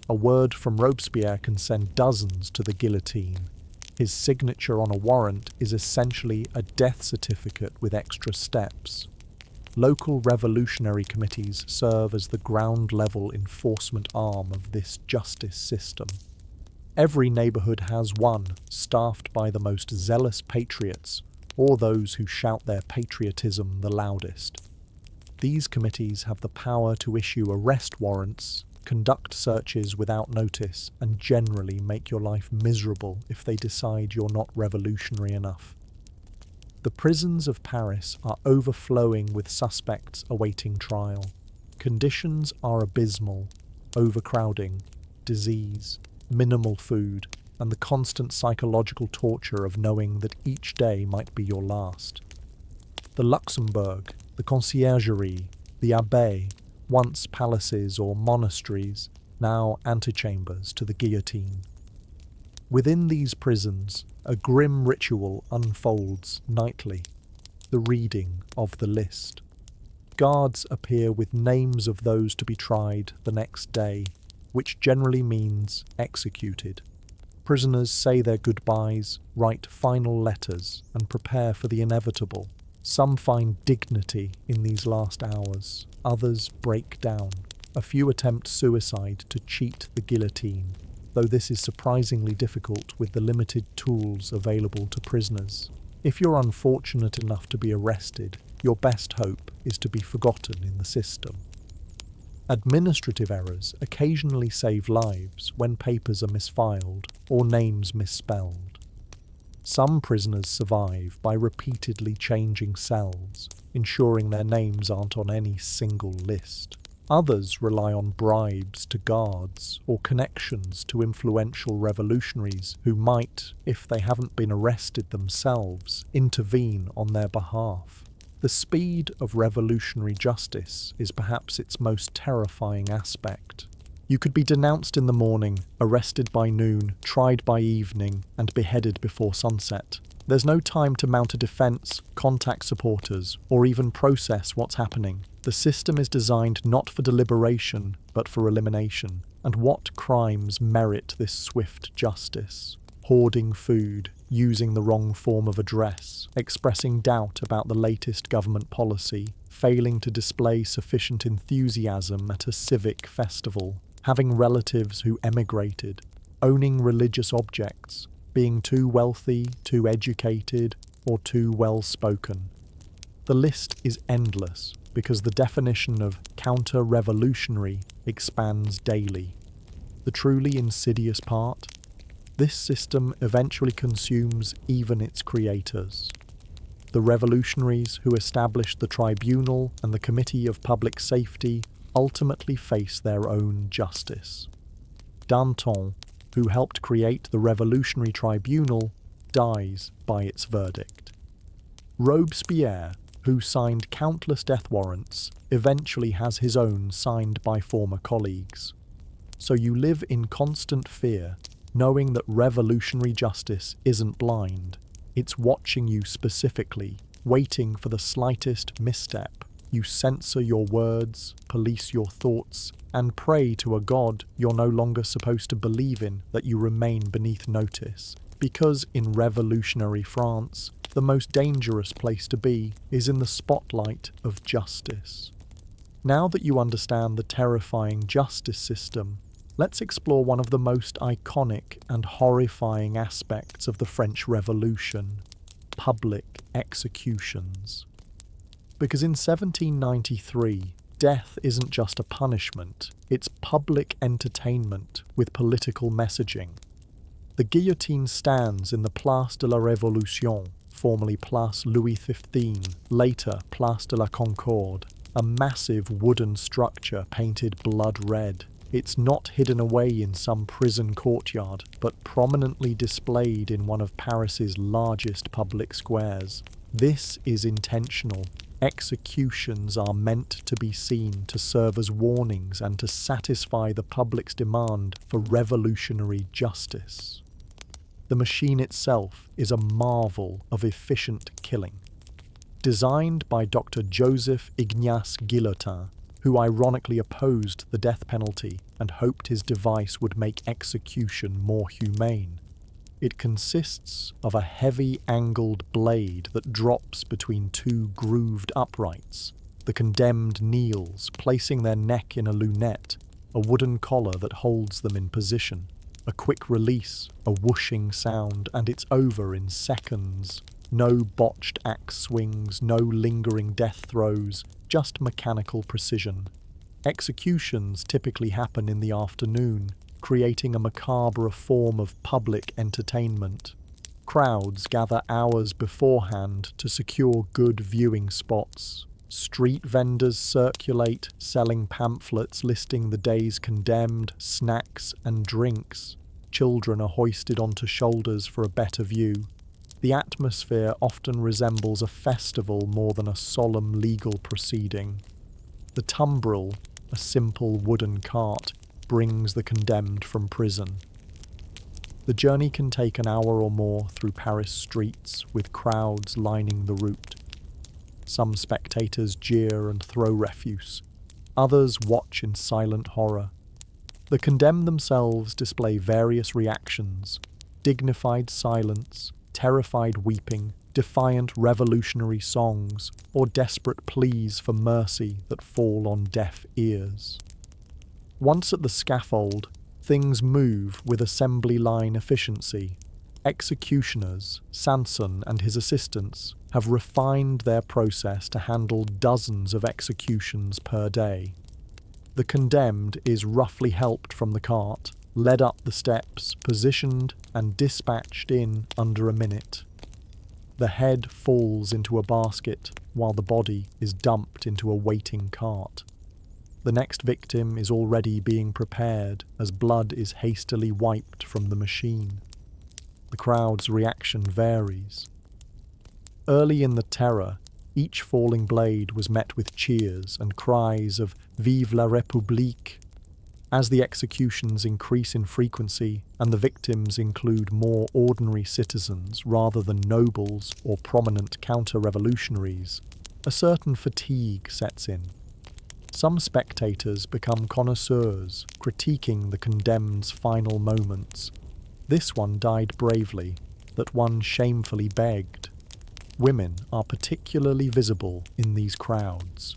A word from Robespierre can send dozens to the guillotine. His signature on a warrant is essentially a death certificate with extra steps. Local revolutionary committees serve as the ground-level enforcement arm of this justice system. Every neighbourhood has one, staffed by the most zealous patriots, or those who shout their patriotism the loudest. These committees have the power to issue arrest warrants, conduct searches without notice, and generally make your life miserable if they decide you're not revolutionary enough. The prisons of Paris are overflowing with suspects awaiting trial. Conditions are abysmal: overcrowding, disease, minimal food, and the constant psychological torture of knowing that each day might be your last. The Luxembourg, the Conciergerie, the Abbaye, once palaces or monasteries, now antechambers to the guillotine. Within these prisons, a grim ritual unfolds nightly: the reading of the list. Guards appear with names of those to be tried the next day, which generally means executed. Prisoners say their goodbyes, write final letters, and prepare for the inevitable. Some find dignity in these last hours, others break down. A few attempt suicide to cheat the guillotine, though this is surprisingly difficult with the limited tools available to prisoners. If you're unfortunate enough to be arrested, your best hope is to be forgotten in the system. Administrative errors occasionally save lives when papers are misfiled or names misspelled. Some prisoners survive by repeatedly changing cells, ensuring their names aren't on any single list. Others rely on bribes to guards or connections to influential revolutionaries who might, if they haven't been arrested themselves, intervene on their behalf. The speed of revolutionary justice is perhaps its most terrifying aspect. You could be denounced in the morning, arrested by noon, tried by evening, and beheaded before sunset. There's no time to mount a defense, contact supporters, or even process what's happening. The system is designed not for deliberation, but for elimination. And what crimes merit this swift justice? Hoarding food, using the wrong form of address, expressing doubt about the latest government policy, failing to display sufficient enthusiasm at a civic festival, having relatives who emigrated, owning religious objects, being too wealthy, too educated, or too well-spoken. The list is endless because the definition of counter-revolutionary expands daily. The truly insidious part? This system eventually consumes even its creators. The revolutionaries who established the tribunal and the Committee of Public Safety ultimately face their own justice. Danton, who helped create the Revolutionary Tribunal, dies by its verdict. Robespierre, who signed countless death warrants, eventually has his own signed by former colleagues. So you live in constant fear, knowing that revolutionary justice isn't blind. It's watching you specifically, waiting for the slightest misstep. You censor your words, police your thoughts, and pray to a god you're no longer supposed to believe in that you remain beneath notice. Because in revolutionary France, the most dangerous place to be is in the spotlight of justice. Now that you understand the terrifying justice system, let's explore one of the most iconic and horrifying aspects of the French Revolution: public executions. Because in 1793, death isn't just a punishment, it's public entertainment with political messaging. The guillotine stands in the Place de la Révolution, formerly Place Louis XV, later Place de la Concorde, a massive wooden structure painted blood red. It's not hidden away in some prison courtyard, but prominently displayed in one of Paris's largest public squares. This is intentional. Executions are meant to be seen to serve as warnings and to satisfy the public's demand for revolutionary justice. The machine itself is a marvel of efficient killing. Designed by Dr. Joseph Ignace Guillotin, who ironically opposed the death penalty and hoped his device would make execution more humane. It consists of a heavy angled blade that drops between two grooved uprights. The condemned kneels, placing their neck in a lunette, a wooden collar that holds them in position. A quick release, a whooshing sound, and it's over in seconds. No botched axe swings, no lingering death throes, just mechanical precision. Executions typically happen in the afternoon, creating a macabre form of public entertainment. Crowds gather hours beforehand to secure good viewing spots. Street vendors circulate, selling pamphlets listing the day's condemned, snacks and drinks. Children are hoisted onto shoulders for a better view. The atmosphere often resembles a festival more than a solemn legal proceeding. The tumbril, a simple wooden cart, brings the condemned from prison. The journey can take an hour or more through Paris streets, with crowds lining the route. Some spectators jeer and throw refuse. Others watch in silent horror. The condemned themselves display various reactions: dignified silence, terrified weeping, defiant revolutionary songs, or desperate pleas for mercy that fall on deaf ears. Once at the scaffold, things move with assembly line efficiency. Executioners, Sanson and his assistants, have refined their process to handle dozens of executions per day. The condemned is roughly helped from the cart, led up the steps, positioned and dispatched in under a minute. The head falls into a basket while the body is dumped into a waiting cart. The next victim is already being prepared as blood is hastily wiped from the machine. The crowd's reaction varies. Early in the terror, each falling blade was met with cheers and cries of "Vive la République!" As the executions increase in frequency and the victims include more ordinary citizens rather than nobles or prominent counter-revolutionaries, a certain fatigue sets in. Some spectators become connoisseurs, critiquing the condemned's final moments. This one died bravely, that one shamefully begged. Women are particularly visible in these crowds.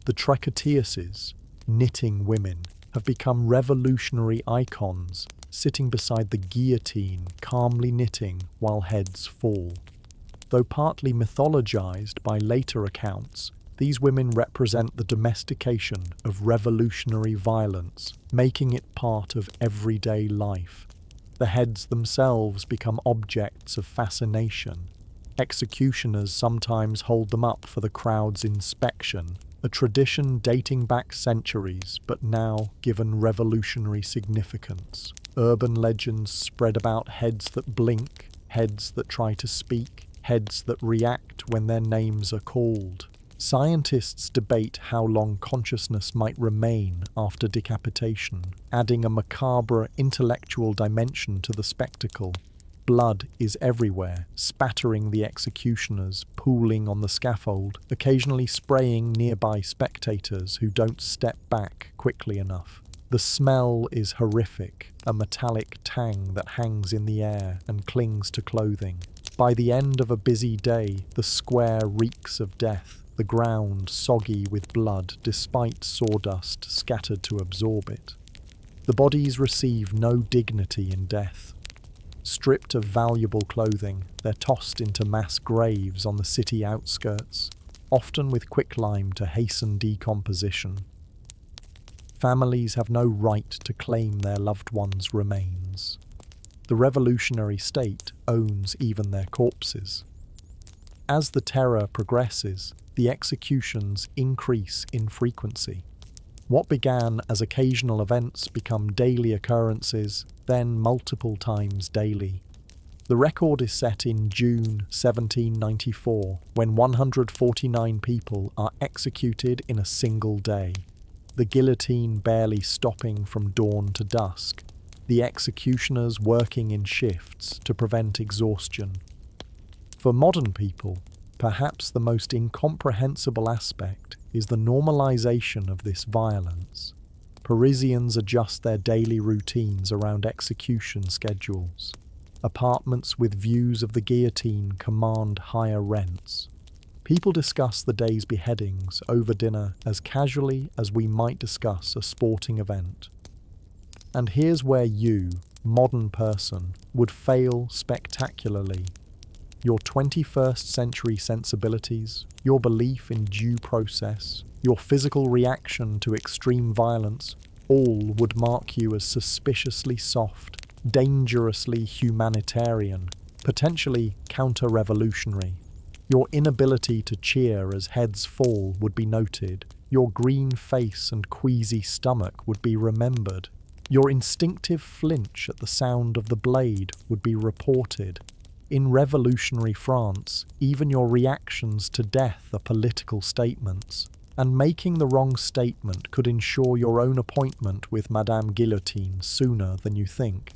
The tricoteuses, knitting women, have become revolutionary icons, sitting beside the guillotine, calmly knitting while heads fall. Though partly mythologized by later accounts, these women represent the domestication of revolutionary violence, making it part of everyday life. The heads themselves become objects of fascination. Executioners sometimes hold them up for the crowd's inspection, a tradition dating back centuries but now given revolutionary significance. Urban legends spread about heads that blink, heads that try to speak, heads that react when their names are called. Scientists debate how long consciousness might remain after decapitation, adding a macabre intellectual dimension to the spectacle. Blood is everywhere, spattering the executioners, pooling on the scaffold, occasionally spraying nearby spectators who don't step back quickly enough. The smell is horrific, a metallic tang that hangs in the air and clings to clothing. By the end of a busy day, the square reeks of death, the ground soggy with blood despite sawdust scattered to absorb it. The bodies receive no dignity in death. Stripped of valuable clothing, they're tossed into mass graves on the city outskirts, often with quicklime to hasten decomposition. Families have no right to claim their loved ones' remains. The revolutionary state owns even their corpses. As the terror progresses, the executions increase in frequency. What began as occasional events become daily occurrences, then multiple times daily. The record is set in June 1794, when 149 people are executed in a single day. The guillotine barely stopping from dawn to dusk, the executioners working in shifts to prevent exhaustion. For modern people, perhaps the most incomprehensible aspect is the normalization of this violence. Parisians adjust their daily routines around execution schedules. Apartments with views of the guillotine command higher rents. People discuss the day's beheadings over dinner as casually as we might discuss a sporting event. And here's where you, modern person, would fail spectacularly. Your 21st century sensibilities, your belief in due process, your physical reaction to extreme violence, all would mark you as suspiciously soft, dangerously humanitarian, potentially counter-revolutionary. Your inability to cheer as heads fall would be noted. Your green face and queasy stomach would be remembered. Your instinctive flinch at the sound of the blade would be reported. In revolutionary France, even your reactions to death are political statements, and making the wrong statement could ensure your own appointment with Madame Guillotine sooner than you think.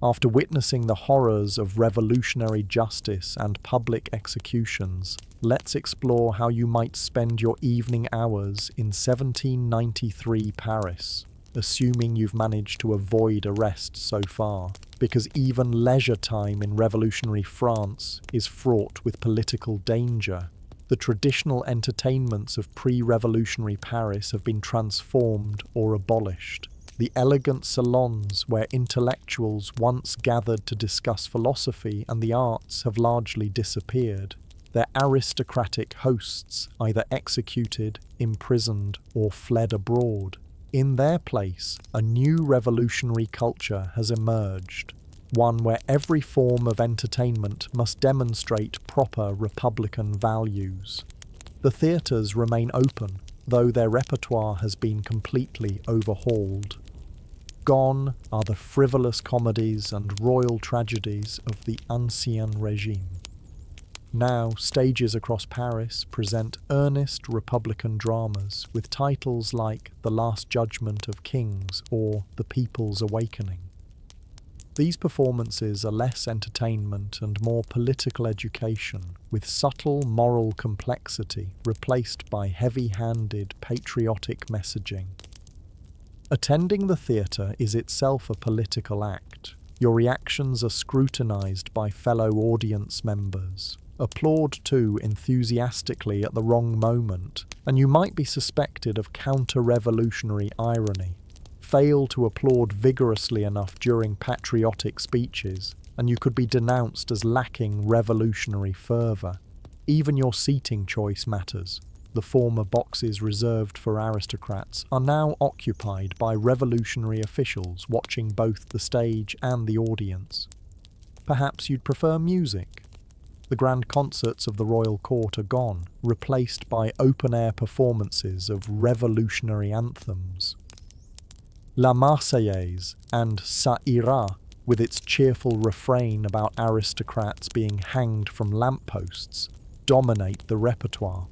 After witnessing the horrors of revolutionary justice and public executions, let's explore how you might spend your evening hours in 1793 Paris, assuming you've managed to avoid arrest so far, because even leisure time in revolutionary France is fraught with political danger. The traditional entertainments of pre-revolutionary Paris have been transformed or abolished. The elegant salons where intellectuals once gathered to discuss philosophy and the arts have largely disappeared. Their aristocratic hosts either executed, imprisoned, or fled abroad. In their place, a new revolutionary culture has emerged, one where every form of entertainment must demonstrate proper republican values. The theatres remain open, though their repertoire has been completely overhauled. Gone are the frivolous comedies and royal tragedies of the Ancien Régime. Now, stages across Paris present earnest republican dramas with titles like The Last Judgment of Kings or The People's Awakening. These performances are less entertainment and more political education, with subtle moral complexity replaced by heavy-handed patriotic messaging. Attending the theatre is itself a political act. Your reactions are scrutinized by fellow audience members, applaud too enthusiastically at the wrong moment, and you might be suspected of counter-revolutionary irony. Fail to applaud vigorously enough during patriotic speeches, and you could be denounced as lacking revolutionary fervour. Even your seating choice matters. The former boxes reserved for aristocrats are now occupied by revolutionary officials watching both the stage and the audience. Perhaps you'd prefer music. The grand concerts of the royal court are gone, replaced by open-air performances of revolutionary anthems. La Marseillaise and Ça ira, with its cheerful refrain about aristocrats being hanged from lampposts, dominate the repertoire.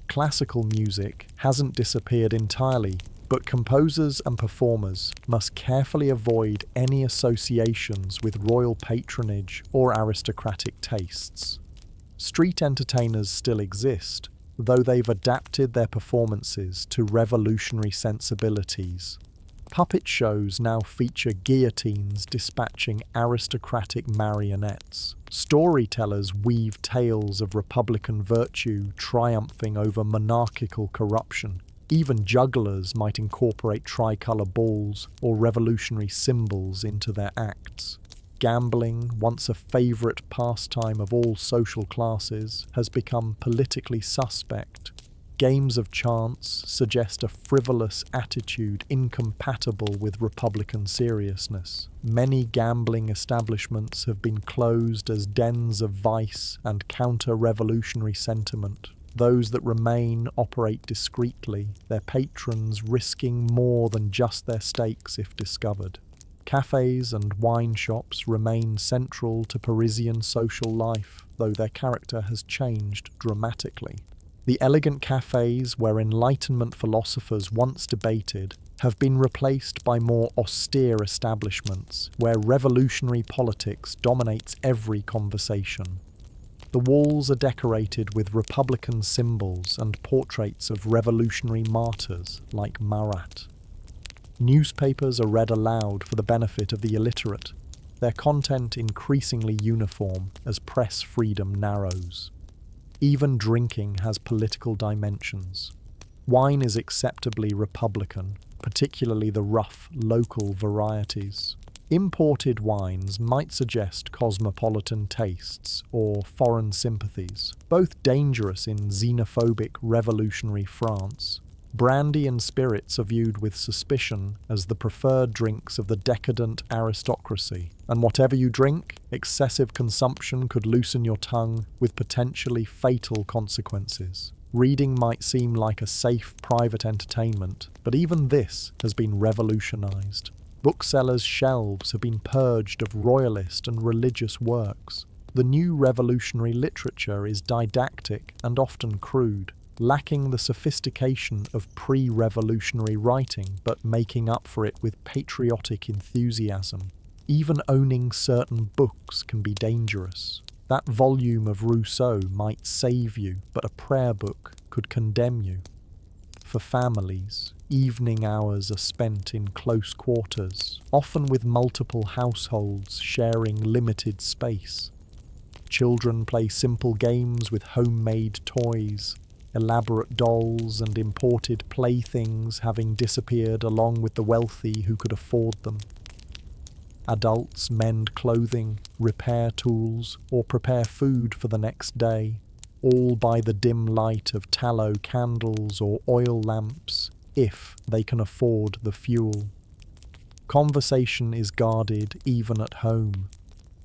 Classical music hasn't disappeared entirely, but composers and performers must carefully avoid any associations with royal patronage or aristocratic tastes. Street entertainers still exist, though they've adapted their performances to revolutionary sensibilities. Puppet shows now feature guillotines dispatching aristocratic marionettes. Storytellers weave tales of republican virtue triumphing over monarchical corruption. Even jugglers might incorporate tricolour balls or revolutionary symbols into their acts. Gambling, once a favourite pastime of all social classes, has become politically suspect. Games of chance suggest a frivolous attitude incompatible with republican seriousness. Many gambling establishments have been closed as dens of vice and counter-revolutionary sentiment. Those that remain operate discreetly, their patrons risking more than just their stakes if discovered. Cafes and wine shops remain central to Parisian social life, though their character has changed dramatically. The elegant cafes where Enlightenment philosophers once debated have been replaced by more austere establishments where revolutionary politics dominates every conversation. The walls are decorated with republican symbols and portraits of revolutionary martyrs like Marat. Newspapers are read aloud for the benefit of the illiterate, their content increasingly uniform as press freedom narrows. Even drinking has political dimensions. Wine is acceptably republican, particularly the rough, local varieties. Imported wines might suggest cosmopolitan tastes or foreign sympathies, both dangerous in xenophobic revolutionary France. Brandy and spirits are viewed with suspicion as the preferred drinks of the decadent aristocracy, and whatever you drink, excessive consumption could loosen your tongue with potentially fatal consequences. Reading might seem like a safe private entertainment, but even this has been revolutionized. Booksellers' shelves have been purged of royalist and religious works. The new revolutionary literature is didactic and often crude, lacking the sophistication of pre-revolutionary writing but making up for it with patriotic enthusiasm. Even owning certain books can be dangerous. That volume of Rousseau might save you, but a prayer book could condemn you. For families, evening hours are spent in close quarters, often with multiple households sharing limited space. Children play simple games with homemade toys, elaborate dolls and imported playthings having disappeared along with the wealthy who could afford them. Adults mend clothing, repair tools, or prepare food for the next day, all by the dim light of tallow candles or oil lamps, if they can afford the fuel. Conversation is guarded even at home.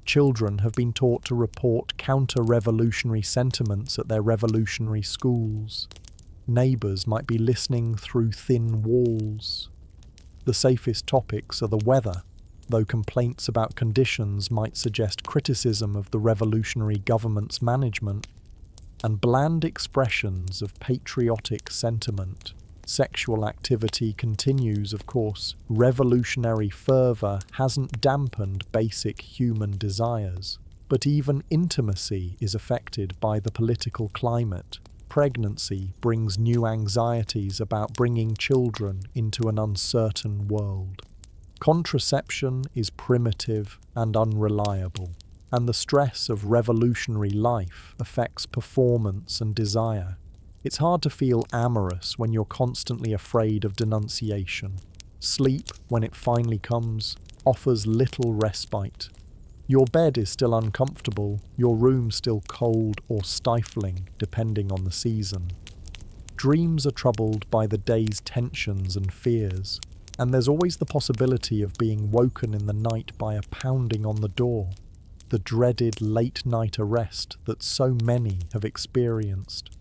Children have been taught to report counter-revolutionary sentiments at their revolutionary schools. Neighbours might be listening through thin walls. The safest topics are the weather, though complaints about conditions might suggest criticism of the revolutionary government's management, and bland expressions of patriotic sentiment. Sexual activity continues, of course. Revolutionary fervour hasn't dampened basic human desires, but even intimacy is affected by the political climate. Pregnancy brings new anxieties about bringing children into an uncertain world. Contraception is primitive and unreliable, and the stress of revolutionary life affects performance and desire. It's hard to feel amorous when you're constantly afraid of denunciation. Sleep, when it finally comes, offers little respite. Your bed is still uncomfortable, your room still cold or stifling, depending on the season. Dreams are troubled by the day's tensions and fears, and there's always the possibility of being woken in the night by a pounding on the door, the dreaded late-night arrest that so many have experienced.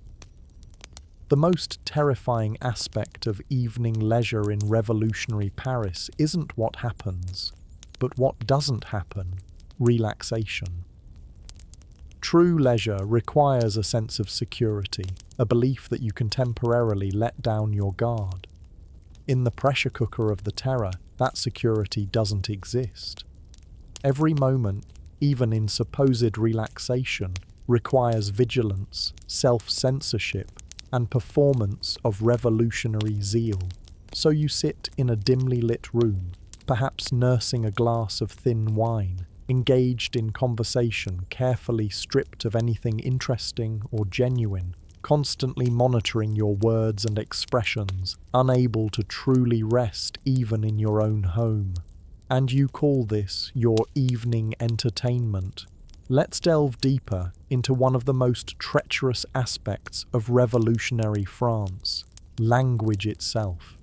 The most terrifying aspect of evening leisure in revolutionary Paris isn't what happens, but what doesn't happen: relaxation. True leisure requires a sense of security. a belief that you can temporarily let down your guard. In the pressure cooker of the terror, that security doesn't exist. Every moment, even in supposed relaxation, requires vigilance, self-censorship, and performance of revolutionary zeal. So you sit in a dimly lit room, perhaps nursing a glass of thin wine, engaged in conversation carefully stripped of anything interesting or genuine, constantly monitoring your words and expressions, unable to truly rest even in your own home. And you call this your evening entertainment. Let's delve deeper into one of the most treacherous aspects of revolutionary France, language itself.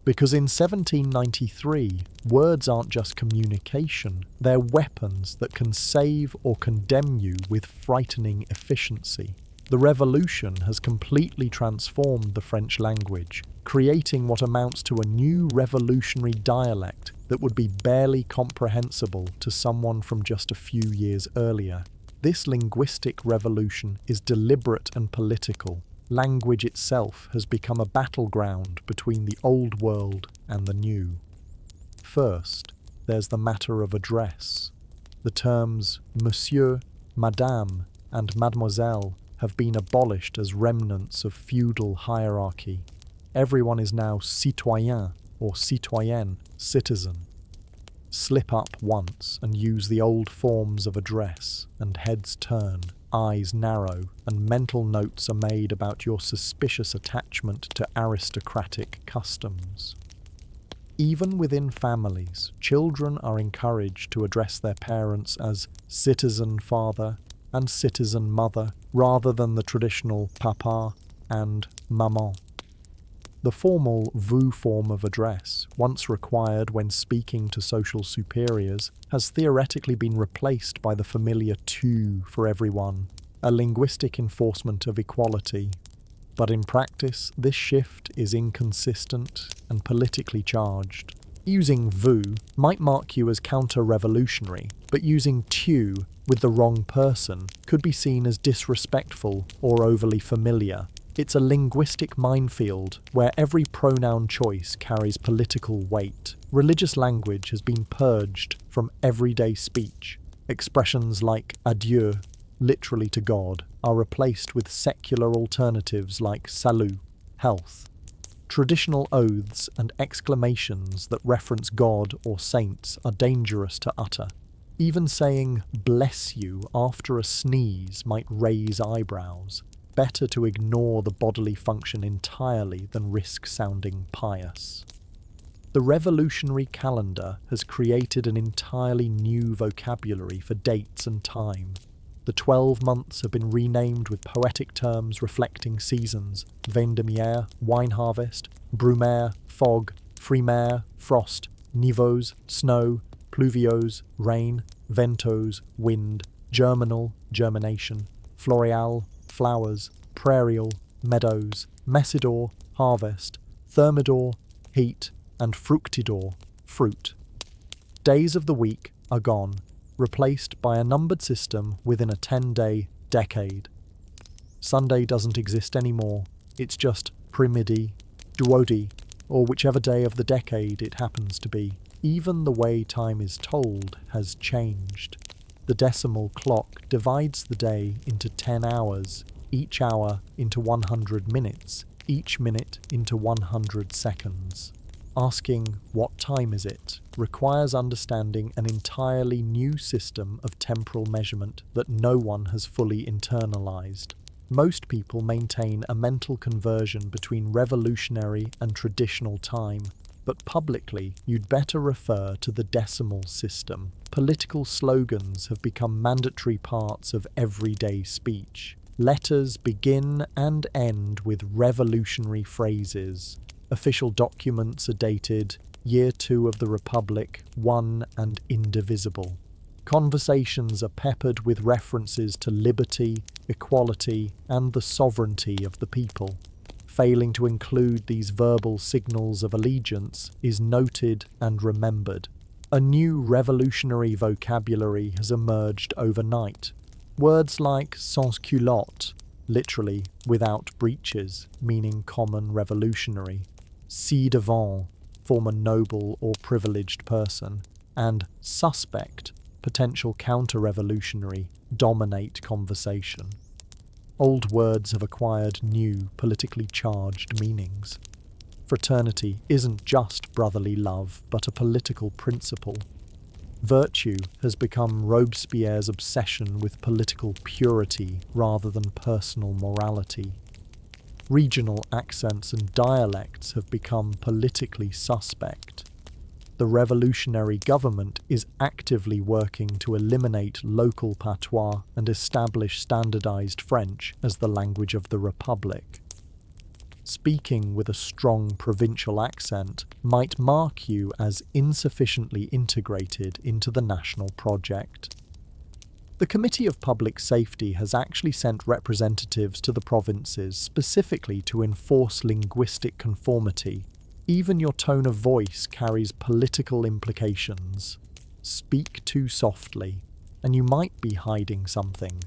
Because in 1793, words aren't just communication, they're weapons that can save or condemn you with frightening efficiency. The revolution has completely transformed the French language, creating what amounts to a new revolutionary dialect that would be barely comprehensible to someone from just a few years earlier. This linguistic revolution is deliberate and political. Language itself has become a battleground between the old world and the new. First, there's the matter of address. The terms monsieur, madame, and mademoiselle have been abolished as remnants of feudal hierarchy. Everyone is now citoyen or citoyenne, citizen. Slip up once and use the old forms of address, and heads turn, eyes narrow, and mental notes are made about your suspicious attachment to aristocratic customs. Even within families, children are encouraged to address their parents as citizen father and citizen mother, rather than the traditional papa and maman. The formal vous form of address, once required when speaking to social superiors, has theoretically been replaced by the familiar tu for everyone, a linguistic enforcement of equality. But in practice, this shift is inconsistent and politically charged. Using vous might mark you as counter-revolutionary, but using tu with the wrong person could be seen as disrespectful or overly familiar. It's a linguistic minefield where every pronoun choice carries political weight. Religious language has been purged from everyday speech. Expressions like adieu, literally to God, are replaced with secular alternatives like salut, health. Traditional oaths and exclamations that reference God or saints are dangerous to utter. Even saying bless you after a sneeze might raise eyebrows. Better to ignore the bodily function entirely than risk sounding pious. The revolutionary calendar has created an entirely new vocabulary for dates and time. The 12 months have been renamed with poetic terms reflecting seasons: vendémiaire, wine harvest; brumaire, fog; frimaire, frost; nivose, snow; pluviose, rain; ventose, wind; germinal, germination; floreal, flowers; prairial, meadows; messidor, harvest; thermidor, heat; and fructidor, fruit. Days of the week are gone, replaced by a numbered system within a 10-day decade. Sunday doesn't exist anymore, it's just primidi, duodi, or whichever day of the decade it happens to be. Even the way time is told has changed. The decimal clock divides the day into 10 hours, each hour into 100 minutes, each minute into 100 seconds. Asking what time is it requires understanding an entirely new system of temporal measurement that no one has fully internalized. Most people maintain a mental conversion between revolutionary and traditional time, but publicly you'd better refer to the decimal system. Political slogans have become mandatory parts of everyday speech. Letters begin and end with revolutionary phrases. Official documents are dated Year 2 of the Republic, 1 and indivisible. Conversations are peppered with references to liberty, equality, and the sovereignty of the people. Failing to include these verbal signals of allegiance is noted and remembered. A new revolutionary vocabulary has emerged overnight. Words like sans culotte, literally without breeches, meaning common revolutionary, ci-devant, former noble or privileged person, and suspect, potential counter-revolutionary, dominate conversation. Old words have acquired new, politically charged meanings. Fraternity isn't just brotherly love, but a political principle. Virtue has become Robespierre's obsession with political purity rather than personal morality. Regional accents and dialects have become politically suspect. The revolutionary government is actively working to eliminate local patois and establish standardized French as the language of the Republic. Speaking with a strong provincial accent might mark you as insufficiently integrated into the national project. The Committee of Public Safety has actually sent representatives to the provinces specifically to enforce linguistic conformity. Even your tone of voice carries political implications. Speak too softly, and you might be hiding something.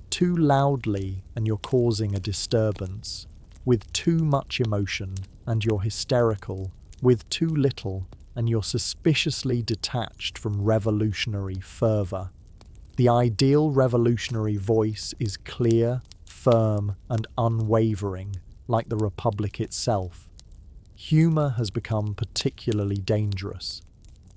Too loudly, and you're causing a disturbance. With too much emotion, and you're hysterical. With too little, and you're suspiciously detached from revolutionary fervour. The ideal revolutionary voice is clear, firm, and unwavering, like the Republic itself. Humour has become particularly dangerous.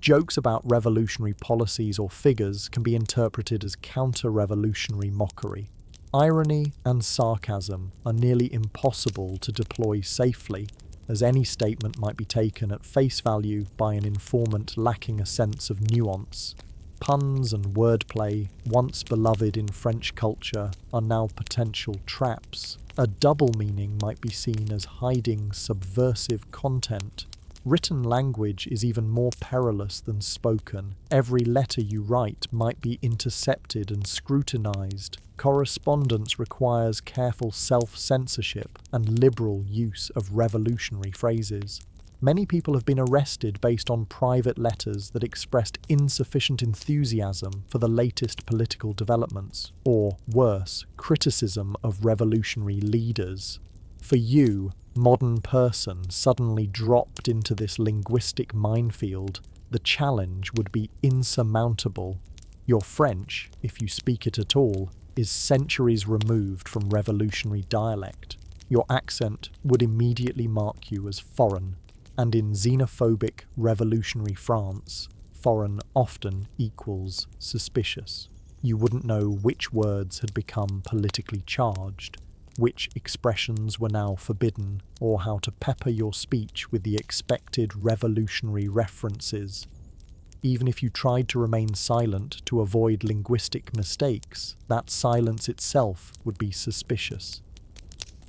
Jokes about revolutionary policies or figures can be interpreted as counter-revolutionary mockery. Irony and sarcasm are nearly impossible to deploy safely, as any statement might be taken at face value by an informant lacking a sense of nuance. Puns and wordplay, once beloved in French culture, are now potential traps. A double meaning might be seen as hiding subversive content. Written language is even more perilous than spoken. Every letter you write might be intercepted and scrutinized. Correspondence requires careful self-censorship and liberal use of revolutionary phrases. Many people have been arrested based on private letters that expressed insufficient enthusiasm for the latest political developments, or worse, criticism of revolutionary leaders. For you, modern person, suddenly dropped into this linguistic minefield, the challenge would be insurmountable. Your French, if you speak it at all, is centuries removed from revolutionary dialect. Your accent would immediately mark you as foreign. And in xenophobic revolutionary France, foreign often equals suspicious. You wouldn't know which words had become politically charged, which expressions were now forbidden, or how to pepper your speech with the expected revolutionary references. Even if you tried to remain silent to avoid linguistic mistakes, that silence itself would be suspicious.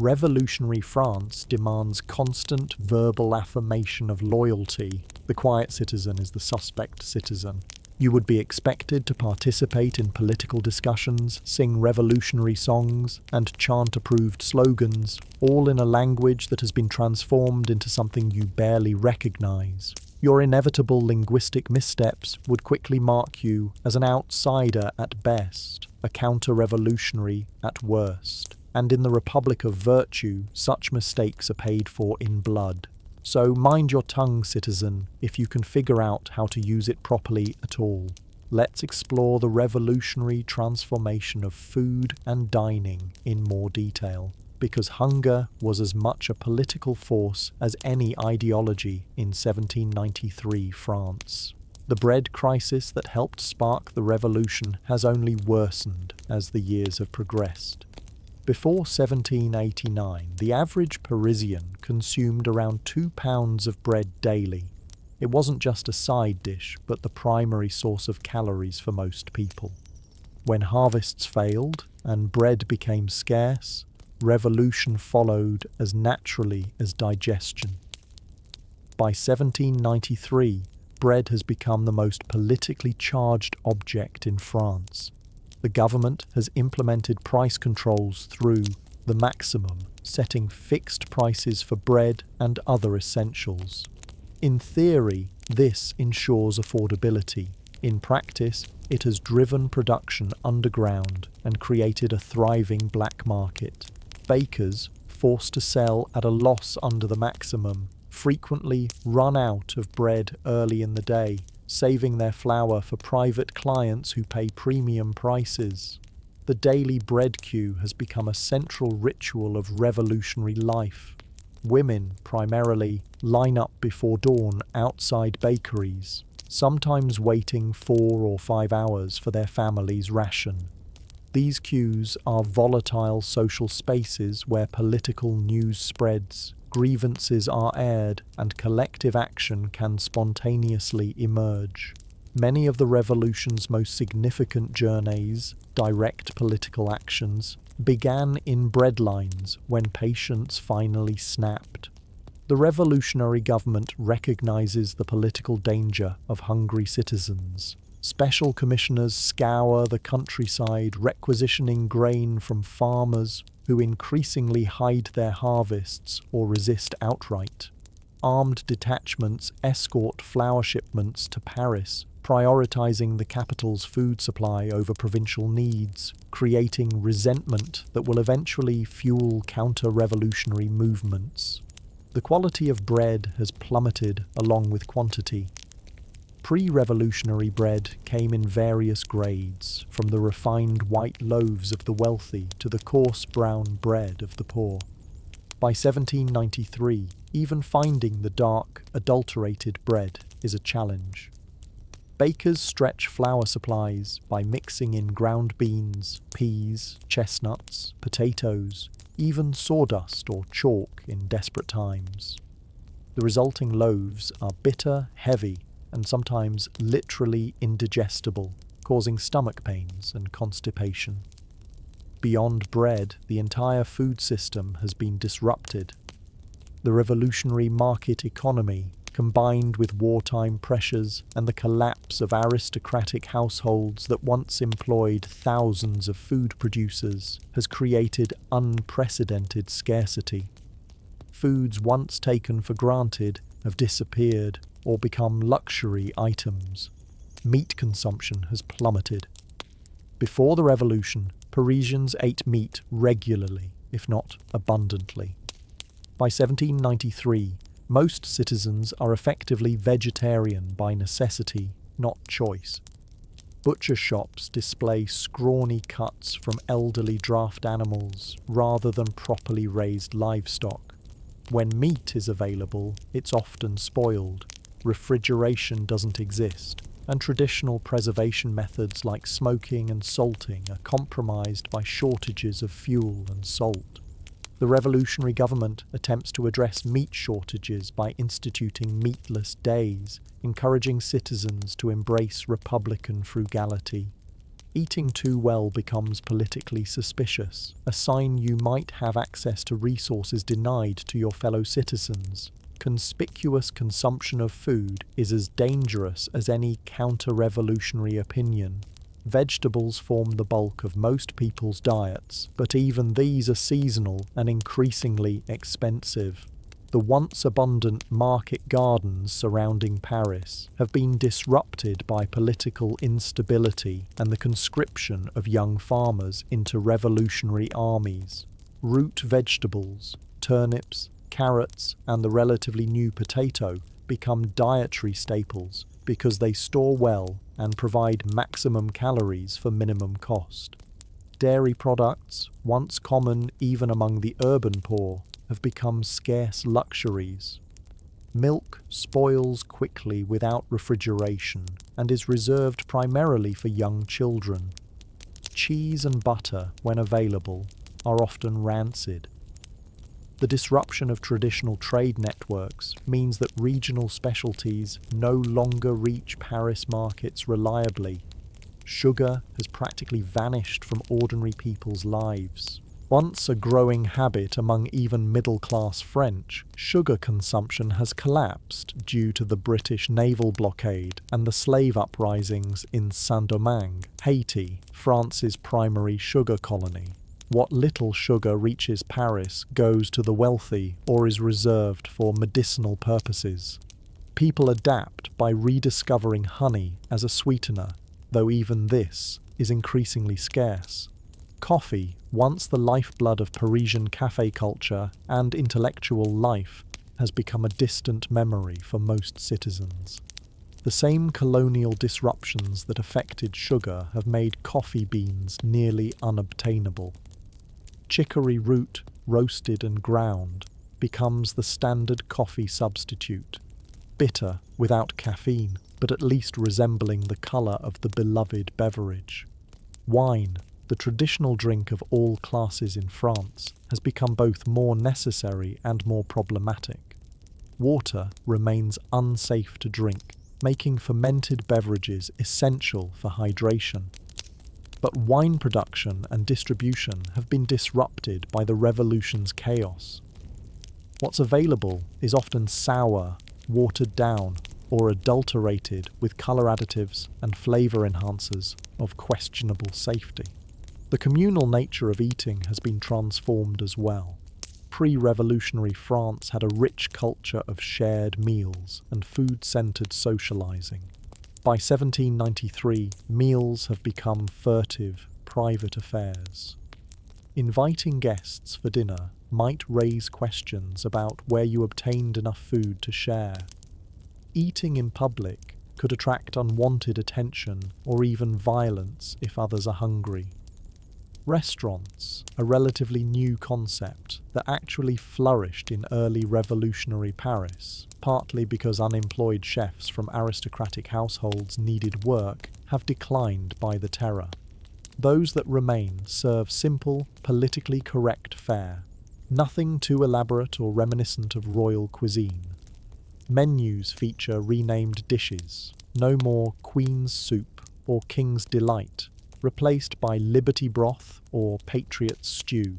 Revolutionary France demands constant verbal affirmation of loyalty. The quiet citizen is the suspect citizen. You would be expected to participate in political discussions, sing revolutionary songs, and chant approved slogans, all in a language that has been transformed into something you barely recognize. Your inevitable linguistic missteps would quickly mark you as an outsider at best, a counter-revolutionary at worst. And in the Republic of Virtue, such mistakes are paid for in blood. So mind your tongue, citizen, if you can figure out how to use it properly at all. Let's explore the revolutionary transformation of food and dining in more detail, because hunger was as much a political force as any ideology in 1793 France. The bread crisis that helped spark the revolution has only worsened as the years have progressed. Before 1789, the average Parisian consumed around 2 pounds of bread daily. It wasn't just a side dish, but the primary source of calories for most people. When harvests failed and bread became scarce, revolution followed as naturally as digestion. By 1793, bread has become the most politically charged object in France. The government has implemented price controls through the maximum, setting fixed prices for bread and other essentials. In theory, this ensures affordability. In practice, it has driven production underground and created a thriving black market. Bakers, forced to sell at a loss under the maximum, frequently run out of bread early in the day, saving their flour for private clients who pay premium prices. The daily bread queue has become a central ritual of revolutionary life. Women, primarily, line up before dawn outside bakeries, sometimes waiting 4 or 5 hours for their family's ration. These queues are volatile social spaces where political news spreads, grievances are aired, and collective action can spontaneously emerge. Many of the revolution's most significant journeys, direct political actions, began in breadlines when patience finally snapped. The revolutionary government recognizes the political danger of hungry citizens. Special commissioners scour the countryside requisitioning grain from farmers who increasingly hide their harvests or resist outright. Armed detachments escort flour shipments to Paris, prioritizing the capital's food supply over provincial needs, creating resentment that will eventually fuel counter-revolutionary movements. The quality of bread has plummeted along with quantity. Pre-revolutionary bread came in various grades, from the refined white loaves of the wealthy to the coarse brown bread of the poor. By 1793, even finding the dark, adulterated bread is a challenge. Bakers stretch flour supplies by mixing in ground beans, peas, chestnuts, potatoes, even sawdust or chalk in desperate times. The resulting loaves are bitter, heavy, and sometimes literally indigestible, causing stomach pains and constipation. Beyond bread, the entire food system has been disrupted. The revolutionary market economy, combined with wartime pressures and the collapse of aristocratic households that once employed thousands of food producers, has created unprecedented scarcity. Foods once taken for granted have disappeared or become luxury items. Meat consumption has plummeted. Before the revolution, Parisians ate meat regularly, if not abundantly. By 1793, most citizens are effectively vegetarian by necessity, not choice. Butcher shops display scrawny cuts from elderly draft animals rather than properly raised livestock. When meat is available, it's often spoiled. Refrigeration doesn't exist, and traditional preservation methods like smoking and salting are compromised by shortages of fuel and salt. The revolutionary government attempts to address meat shortages by instituting meatless days, encouraging citizens to embrace republican frugality. Eating too well becomes politically suspicious, a sign you might have access to resources denied to your fellow citizens. Conspicuous consumption of food is as dangerous as any counter-revolutionary opinion. Vegetables form the bulk of most people's diets, but even these are seasonal and increasingly expensive. The once abundant market gardens surrounding Paris have been disrupted by political instability and the conscription of young farmers into revolutionary armies. Root vegetables, turnips, carrots, and the relatively new potato become dietary staples because they store well and provide maximum calories for minimum cost. Dairy products, once common even among the urban poor, have become scarce luxuries. Milk spoils quickly without refrigeration and is reserved primarily for young children. Cheese and butter, when available, are often rancid. The disruption of traditional trade networks means that regional specialties no longer reach Paris markets reliably. Sugar has practically vanished from ordinary people's lives. Once a growing habit among even middle-class French, sugar consumption has collapsed due to the British naval blockade and the slave uprisings in Saint-Domingue, Haiti, France's primary sugar colony. What little sugar reaches Paris goes to the wealthy or is reserved for medicinal purposes. People adapt by rediscovering honey as a sweetener, though even this is increasingly scarce. Coffee, once the lifeblood of Parisian cafe culture and intellectual life, has become a distant memory for most citizens. The same colonial disruptions that affected sugar have made coffee beans nearly unobtainable. Chicory root, roasted and ground, becomes the standard coffee substitute. Bitter, without caffeine, but at least resembling the colour of the beloved beverage. Wine, the traditional drink of all classes in France, has become both more necessary and more problematic. Water remains unsafe to drink, making fermented beverages essential for hydration. But wine production and distribution have been disrupted by the revolution's chaos. What's available is often sour, watered down, or adulterated with colour additives and flavour enhancers of questionable safety. The communal nature of eating has been transformed as well. Pre-revolutionary France had a rich culture of shared meals and food-centred socialising. By 1793, meals have become furtive, private affairs. Inviting guests for dinner might raise questions about where you obtained enough food to share. Eating in public could attract unwanted attention or even violence if others are hungry. Restaurants, a relatively new concept that actually flourished in early revolutionary Paris, partly because unemployed chefs from aristocratic households needed work, have declined by the terror. Those that remain serve simple, politically correct fare, nothing too elaborate or reminiscent of royal cuisine. Menus feature renamed dishes, no more Queen's Soup or King's Delight, replaced by Liberty Broth or Patriot Stew.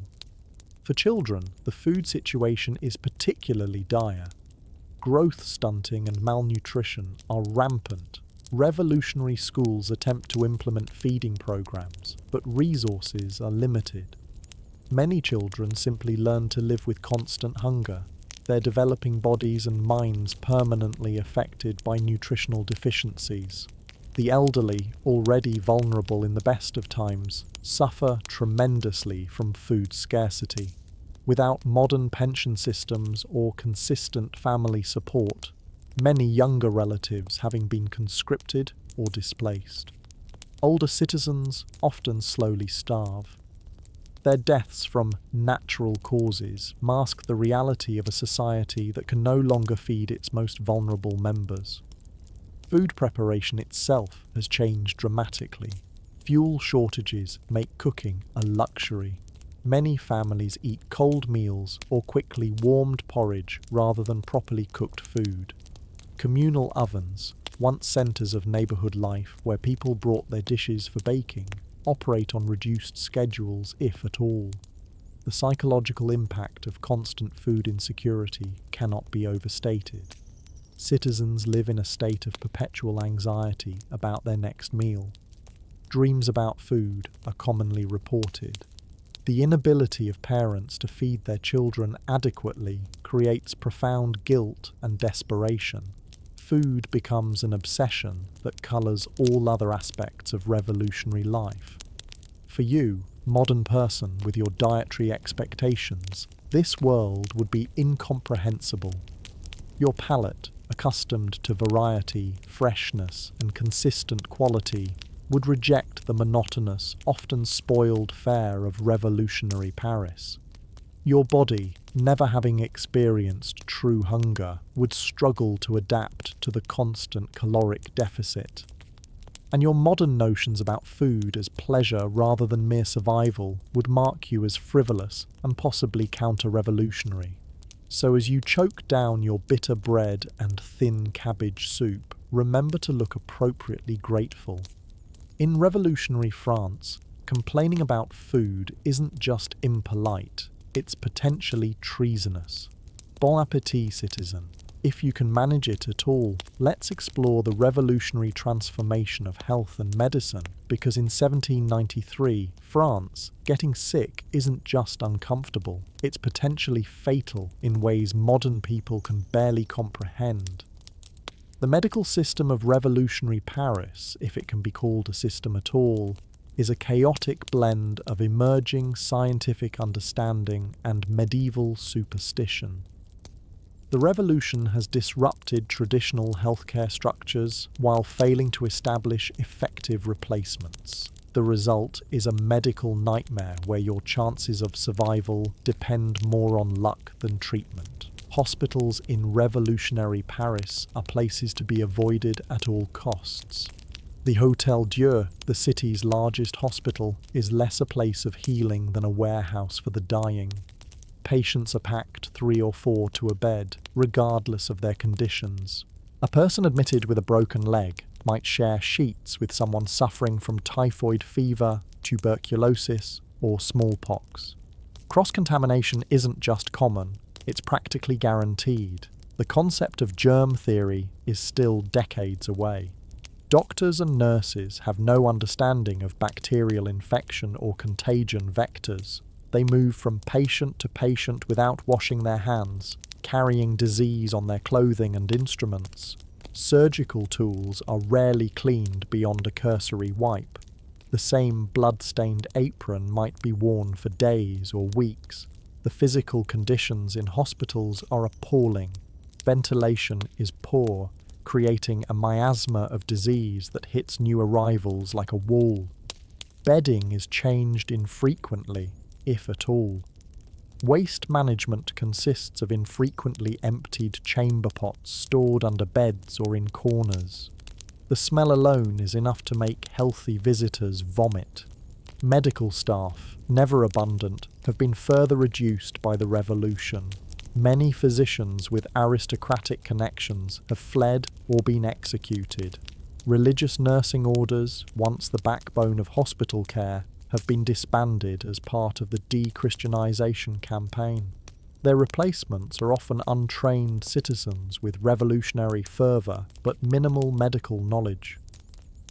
For children, the food situation is particularly dire. Growth stunting and malnutrition are rampant. Revolutionary schools attempt to implement feeding programs, but resources are limited. Many children simply learn to live with constant hunger, their developing bodies and minds permanently affected by nutritional deficiencies. The elderly, already vulnerable in the best of times, suffer tremendously from food scarcity. Without modern pension systems or consistent family support, many younger relatives having been conscripted or displaced. Older citizens often slowly starve. Their deaths from natural causes mask the reality of a society that can no longer feed its most vulnerable members. Food preparation itself has changed dramatically. Fuel shortages make cooking a luxury. Many families eat cold meals or quickly warmed porridge rather than properly cooked food. Communal ovens, once centres of neighbourhood life where people brought their dishes for baking, operate on reduced schedules, if at all. The psychological impact of constant food insecurity cannot be overstated. Citizens live in a state of perpetual anxiety about their next meal. Dreams about food are commonly reported. The inability of parents to feed their children adequately creates profound guilt and desperation. Food becomes an obsession that colours all other aspects of revolutionary life. For you, modern person with your dietary expectations, this world would be incomprehensible. Your palate, accustomed to variety, freshness, and consistent quality, would reject the monotonous, often spoiled fare of revolutionary Paris. Your body, never having experienced true hunger, would struggle to adapt to the constant caloric deficit. And your modern notions about food as pleasure rather than mere survival would mark you as frivolous and possibly counter-revolutionary. So as you choke down your bitter bread and thin cabbage soup, remember to look appropriately grateful. In revolutionary France, complaining about food isn't just impolite, it's potentially treasonous. Bon appétit, citizen. If you can manage it at all, let's explore the revolutionary transformation of health and medicine, because in 1793, France, getting sick isn't just uncomfortable, it's potentially fatal in ways modern people can barely comprehend. The medical system of revolutionary Paris, if it can be called a system at all, is a chaotic blend of emerging scientific understanding and medieval superstition. The revolution has disrupted traditional healthcare structures while failing to establish effective replacements. The result is a medical nightmare where your chances of survival depend more on luck than treatment. Hospitals in revolutionary Paris are places to be avoided at all costs. The Hôtel Dieu, the city's largest hospital, is less a place of healing than a warehouse for the dying. Patients are packed 3 or 4 to a bed, regardless of their conditions. A person admitted with a broken leg might share sheets with someone suffering from typhoid fever, tuberculosis, or smallpox. Cross-contamination isn't just common, it's practically guaranteed. The concept of germ theory is still decades away. Doctors and nurses have no understanding of bacterial infection or contagion vectors. They move from patient to patient without washing their hands, carrying disease on their clothing and instruments. Surgical tools are rarely cleaned beyond a cursory wipe. The same blood-stained apron might be worn for days or weeks. The physical conditions in hospitals are appalling. Ventilation is poor, creating a miasma of disease that hits new arrivals like a wall. Bedding is changed infrequently, if at all. Waste management consists of infrequently emptied chamber pots stored under beds or in corners. The smell alone is enough to make healthy visitors vomit. Medical staff, never abundant, have been further reduced by the revolution. Many physicians with aristocratic connections have fled or been executed. Religious nursing orders, once the backbone of hospital care, have been disbanded as part of the de-Christianization campaign. Their replacements are often untrained citizens with revolutionary fervour but minimal medical knowledge.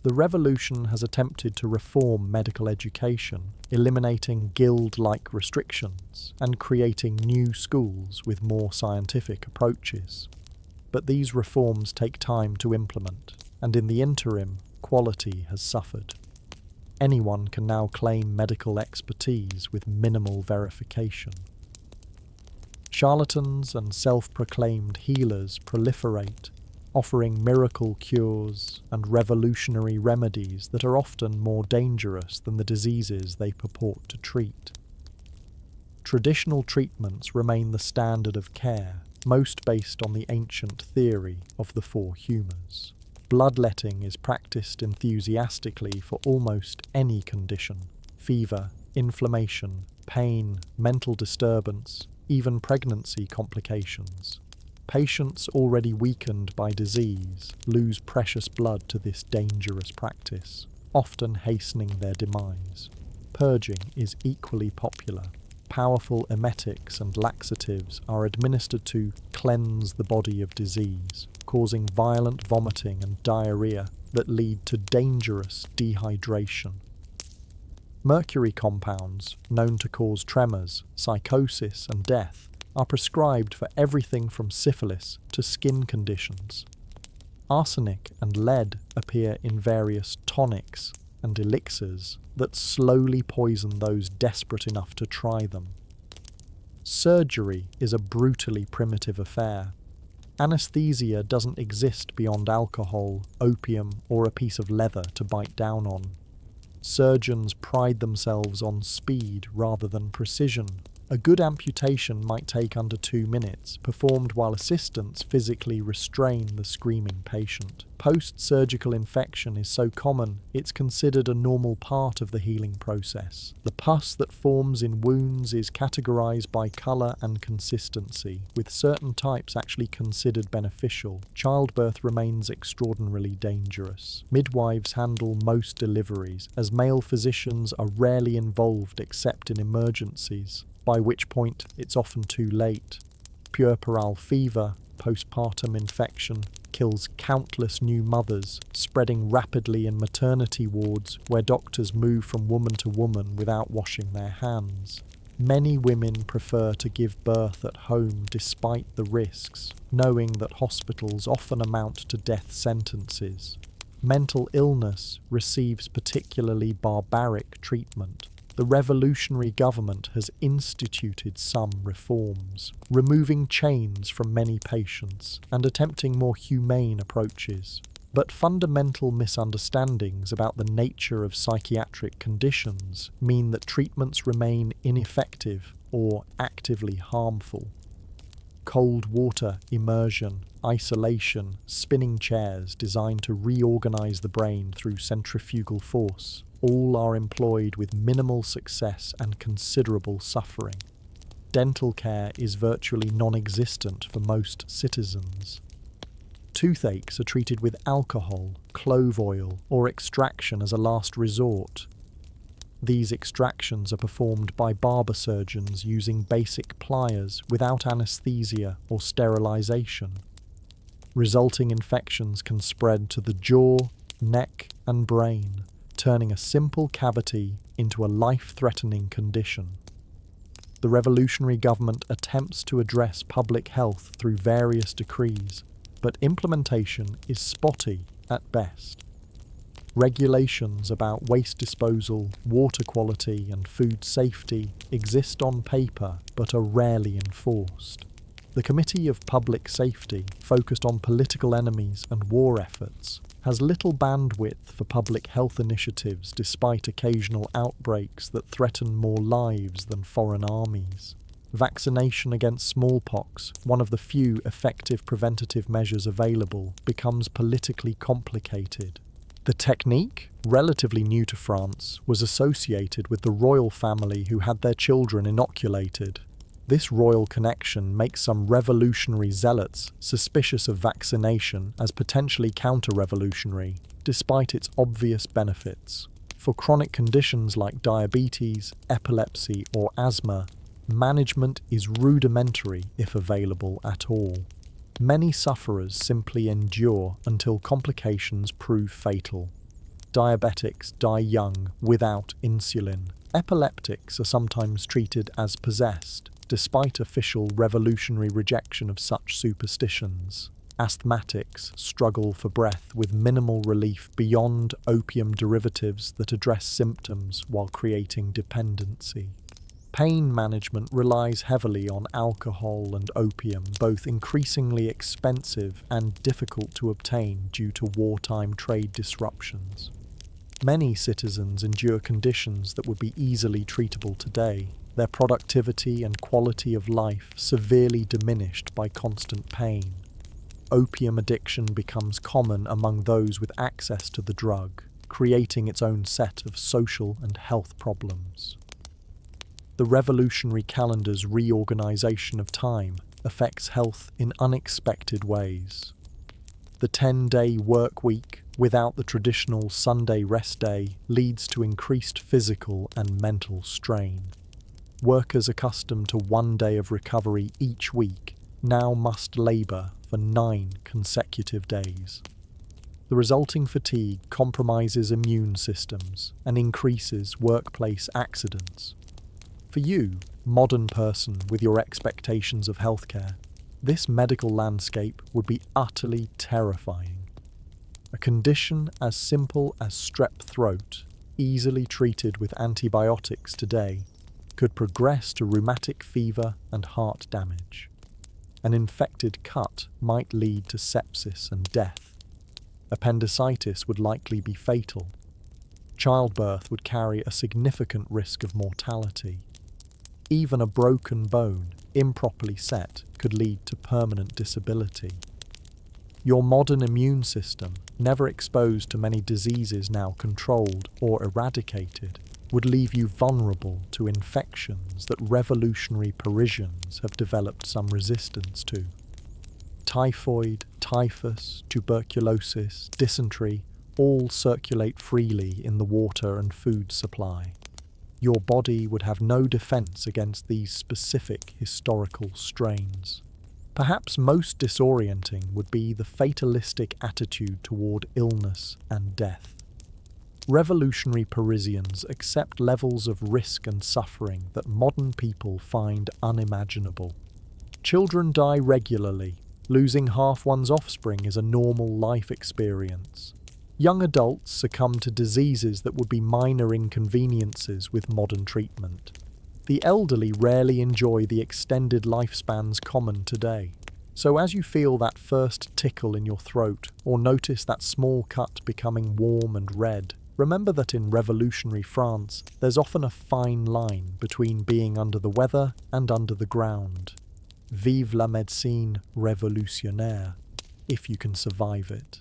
The revolution has attempted to reform medical education, eliminating guild-like restrictions and creating new schools with more scientific approaches. But these reforms take time to implement, and in the interim, quality has suffered. Anyone can now claim medical expertise with minimal verification. Charlatans and self-proclaimed healers proliferate, offering miracle cures and revolutionary remedies that are often more dangerous than the diseases they purport to treat. Traditional treatments remain the standard of care, most based on the ancient theory of the 4 humours. Bloodletting is practiced enthusiastically for almost any condition: fever, inflammation, pain, mental disturbance, even pregnancy complications. Patients already weakened by disease lose precious blood to this dangerous practice, often hastening their demise. Purging is equally popular. Powerful emetics and laxatives are administered to cleanse the body of disease, causing violent vomiting and diarrhea that lead to dangerous dehydration. Mercury compounds, known to cause tremors, psychosis, and death, are prescribed for everything from syphilis to skin conditions. Arsenic and lead appear in various tonics and elixirs that slowly poison those desperate enough to try them. Surgery is a brutally primitive affair. Anesthesia doesn't exist beyond alcohol, opium, or a piece of leather to bite down on. Surgeons pride themselves on speed rather than precision. A good amputation might take under 2 minutes, performed while assistants physically restrain the screaming patient. Post-surgical infection is so common, it's considered a normal part of the healing process. The pus that forms in wounds is categorized by color and consistency, with certain types actually considered beneficial. Childbirth remains extraordinarily dangerous. Midwives handle most deliveries, as male physicians are rarely involved except in emergencies, by which point it's often too late. Puerperal fever, postpartum infection, kills countless new mothers, spreading rapidly in maternity wards where doctors move from woman to woman without washing their hands. Many women prefer to give birth at home despite the risks, knowing that hospitals often amount to death sentences. Mental illness receives particularly barbaric treatment. The revolutionary government has instituted some reforms, removing chains from many patients and attempting more humane approaches. But fundamental misunderstandings about the nature of psychiatric conditions mean that treatments remain ineffective or actively harmful. Cold water immersion, isolation, spinning chairs designed to reorganize the brain through centrifugal force, all are employed with minimal success and considerable suffering. Dental care is virtually non-existent for most citizens. Toothaches are treated with alcohol, clove oil, or extraction as a last resort. These extractions are performed by barber surgeons using basic pliers without anesthesia or sterilization. Resulting infections can spread to the jaw, neck, and brain, turning a simple cavity into a life-threatening condition. The revolutionary government attempts to address public health through various decrees, but implementation is spotty at best. Regulations about waste disposal, water quality, and food safety exist on paper but are rarely enforced. The Committee of Public Safety, focused on political enemies and war efforts, has little bandwidth for public health initiatives despite occasional outbreaks that threaten more lives than foreign armies. Vaccination against smallpox, one of the few effective preventative measures available, becomes politically complicated. The technique, relatively new to France, was associated with the royal family who had their children inoculated. This royal connection makes some revolutionary zealots suspicious of vaccination as potentially counter-revolutionary, despite its obvious benefits. For chronic conditions like diabetes, epilepsy, or asthma, management is rudimentary if available at all. Many sufferers simply endure until complications prove fatal. Diabetics die young without insulin. Epileptics are sometimes treated as possessed, despite official revolutionary rejection of such superstitions. Asthmatics struggle for breath with minimal relief beyond opium derivatives that address symptoms while creating dependency. Pain management relies heavily on alcohol and opium, both increasingly expensive and difficult to obtain due to wartime trade disruptions. Many citizens endure conditions that would be easily treatable today, their productivity and quality of life severely diminished by constant pain. Opium addiction becomes common among those with access to the drug, creating its own set of social and health problems. The revolutionary calendar's reorganization of time affects health in unexpected ways. The 10-day work week, without the traditional Sunday rest day, leads to increased physical and mental strain. Workers accustomed to 1 day of recovery each week now must labor for 9 consecutive days. The resulting fatigue compromises immune systems and increases workplace accidents. For you, modern person with your expectations of healthcare, this medical landscape would be utterly terrifying. A condition as simple as strep throat, easily treated with antibiotics today, could progress to rheumatic fever and heart damage. An infected cut might lead to sepsis and death. Appendicitis would likely be fatal. Childbirth would carry a significant risk of mortality. Even a broken bone, improperly set, could lead to permanent disability. Your modern immune system, never exposed to many diseases now controlled or eradicated, would leave you vulnerable to infections that revolutionary Parisians have developed some resistance to. Typhoid, typhus, tuberculosis, dysentery all circulate freely in the water and food supply. Your body would have no defense against these specific historical strains. Perhaps most disorienting would be the fatalistic attitude toward illness and death. Revolutionary Parisians accept levels of risk and suffering that modern people find unimaginable. Children die regularly. Losing half one's offspring is a normal life experience. Young adults succumb to diseases that would be minor inconveniences with modern treatment. The elderly rarely enjoy the extended lifespans common today. So as you feel that first tickle in your throat or notice that small cut becoming warm and red, remember that in revolutionary France, there's often a fine line between being under the weather and under the ground. Vive la médecine révolutionnaire, if you can survive it.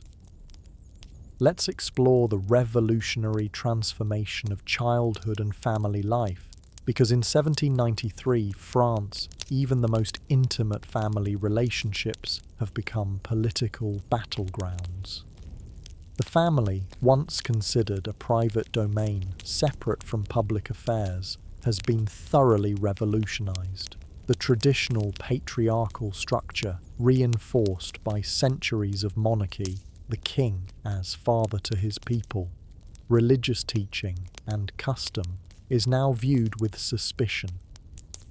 Let's explore the revolutionary transformation of childhood and family life, because in 1793, France, even the most intimate family relationships have become political battlegrounds. The family, once considered a private domain separate from public affairs, has been thoroughly revolutionized. The traditional patriarchal structure, reinforced by centuries of monarchy, the king as father to his people, religious teaching and custom, is now viewed with suspicion.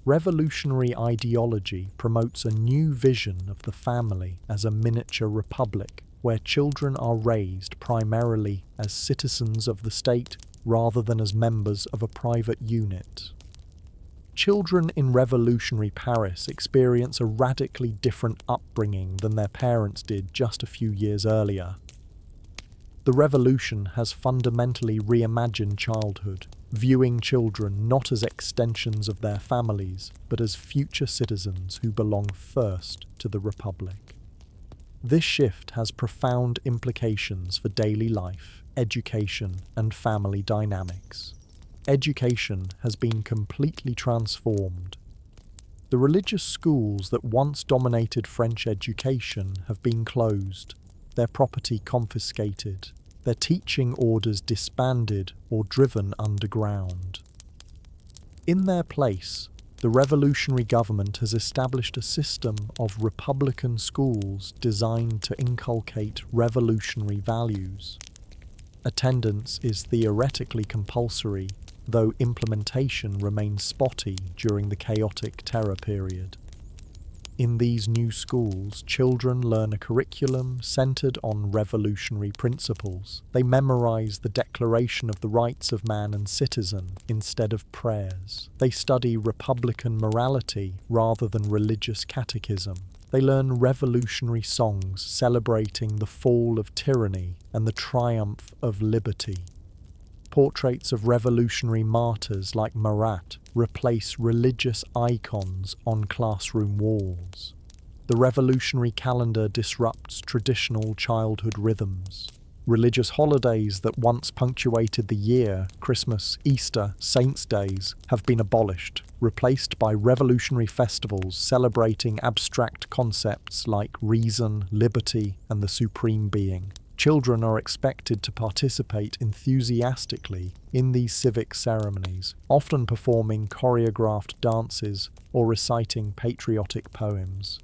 Revolutionary ideology promotes a new vision of the family as a miniature republic, where children are raised primarily as citizens of the state rather than as members of a private unit. Children in revolutionary Paris experience a radically different upbringing than their parents did just a few years earlier. The revolution has fundamentally reimagined childhood, viewing children not as extensions of their families, but as future citizens who belong first to the Republic. This shift has profound implications for daily life, education, and family dynamics. Education has been completely transformed. The religious schools that once dominated French education have been closed, their property confiscated, their teaching orders disbanded or driven underground. In their place, the revolutionary government has established a system of republican schools designed to inculcate revolutionary values. Attendance is theoretically compulsory, though implementation remains spotty during the chaotic terror period. In these new schools, children learn a curriculum centered on revolutionary principles. They memorize the Declaration of the Rights of Man and Citizen instead of prayers. They study republican morality rather than religious catechism. They learn revolutionary songs celebrating the fall of tyranny and the triumph of liberty. Portraits of revolutionary martyrs like Marat replace religious icons on classroom walls. The revolutionary calendar disrupts traditional childhood rhythms. Religious holidays that once punctuated the year, Christmas, Easter, Saints' Days, have been abolished, replaced by revolutionary festivals celebrating abstract concepts like reason, liberty, and the supreme being. Children are expected to participate enthusiastically in these civic ceremonies, often performing choreographed dances or reciting patriotic poems.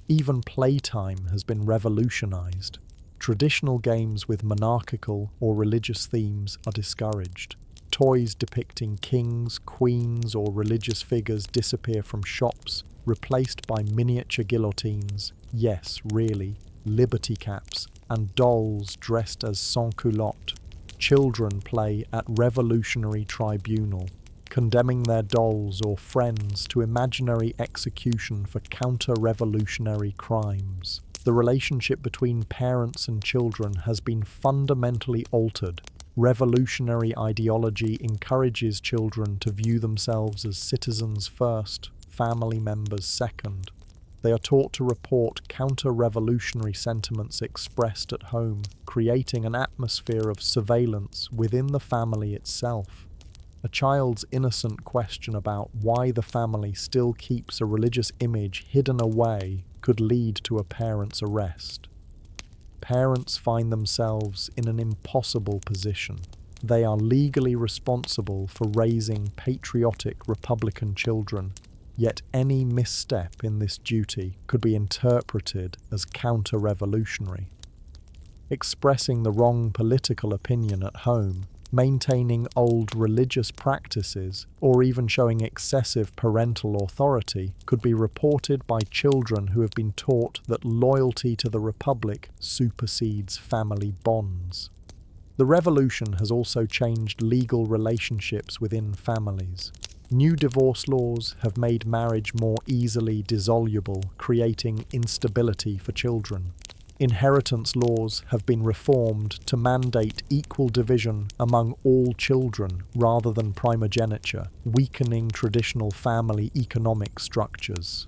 Even playtime has been revolutionized. Traditional games with monarchical or religious themes are discouraged. Toys depicting kings, queens, or religious figures disappear from shops, replaced by miniature guillotines, yes, really, liberty caps, and dolls dressed as sans-culottes. Children play at revolutionary tribunal, condemning their dolls or friends to imaginary execution for counter-revolutionary crimes. The relationship between parents and children has been fundamentally altered. Revolutionary ideology encourages children to view themselves as citizens first, family members second. They are taught to report counter-revolutionary sentiments expressed at home, creating an atmosphere of surveillance within the family itself. A child's innocent question about why the family still keeps a religious image hidden away could lead to a parent's arrest. Parents find themselves in an impossible position. They are legally responsible for raising patriotic republican children, yet any misstep in this duty could be interpreted as counter-revolutionary. Expressing the wrong political opinion at home Maintaining old religious practices, or even showing excessive parental authority, could be reported by children who have been taught that loyalty to the Republic supersedes family bonds. The revolution has also changed legal relationships within families. New divorce laws have made marriage more easily dissoluble, creating instability for children. Inheritance laws have been reformed to mandate equal division among all children rather than primogeniture, weakening traditional family economic structures.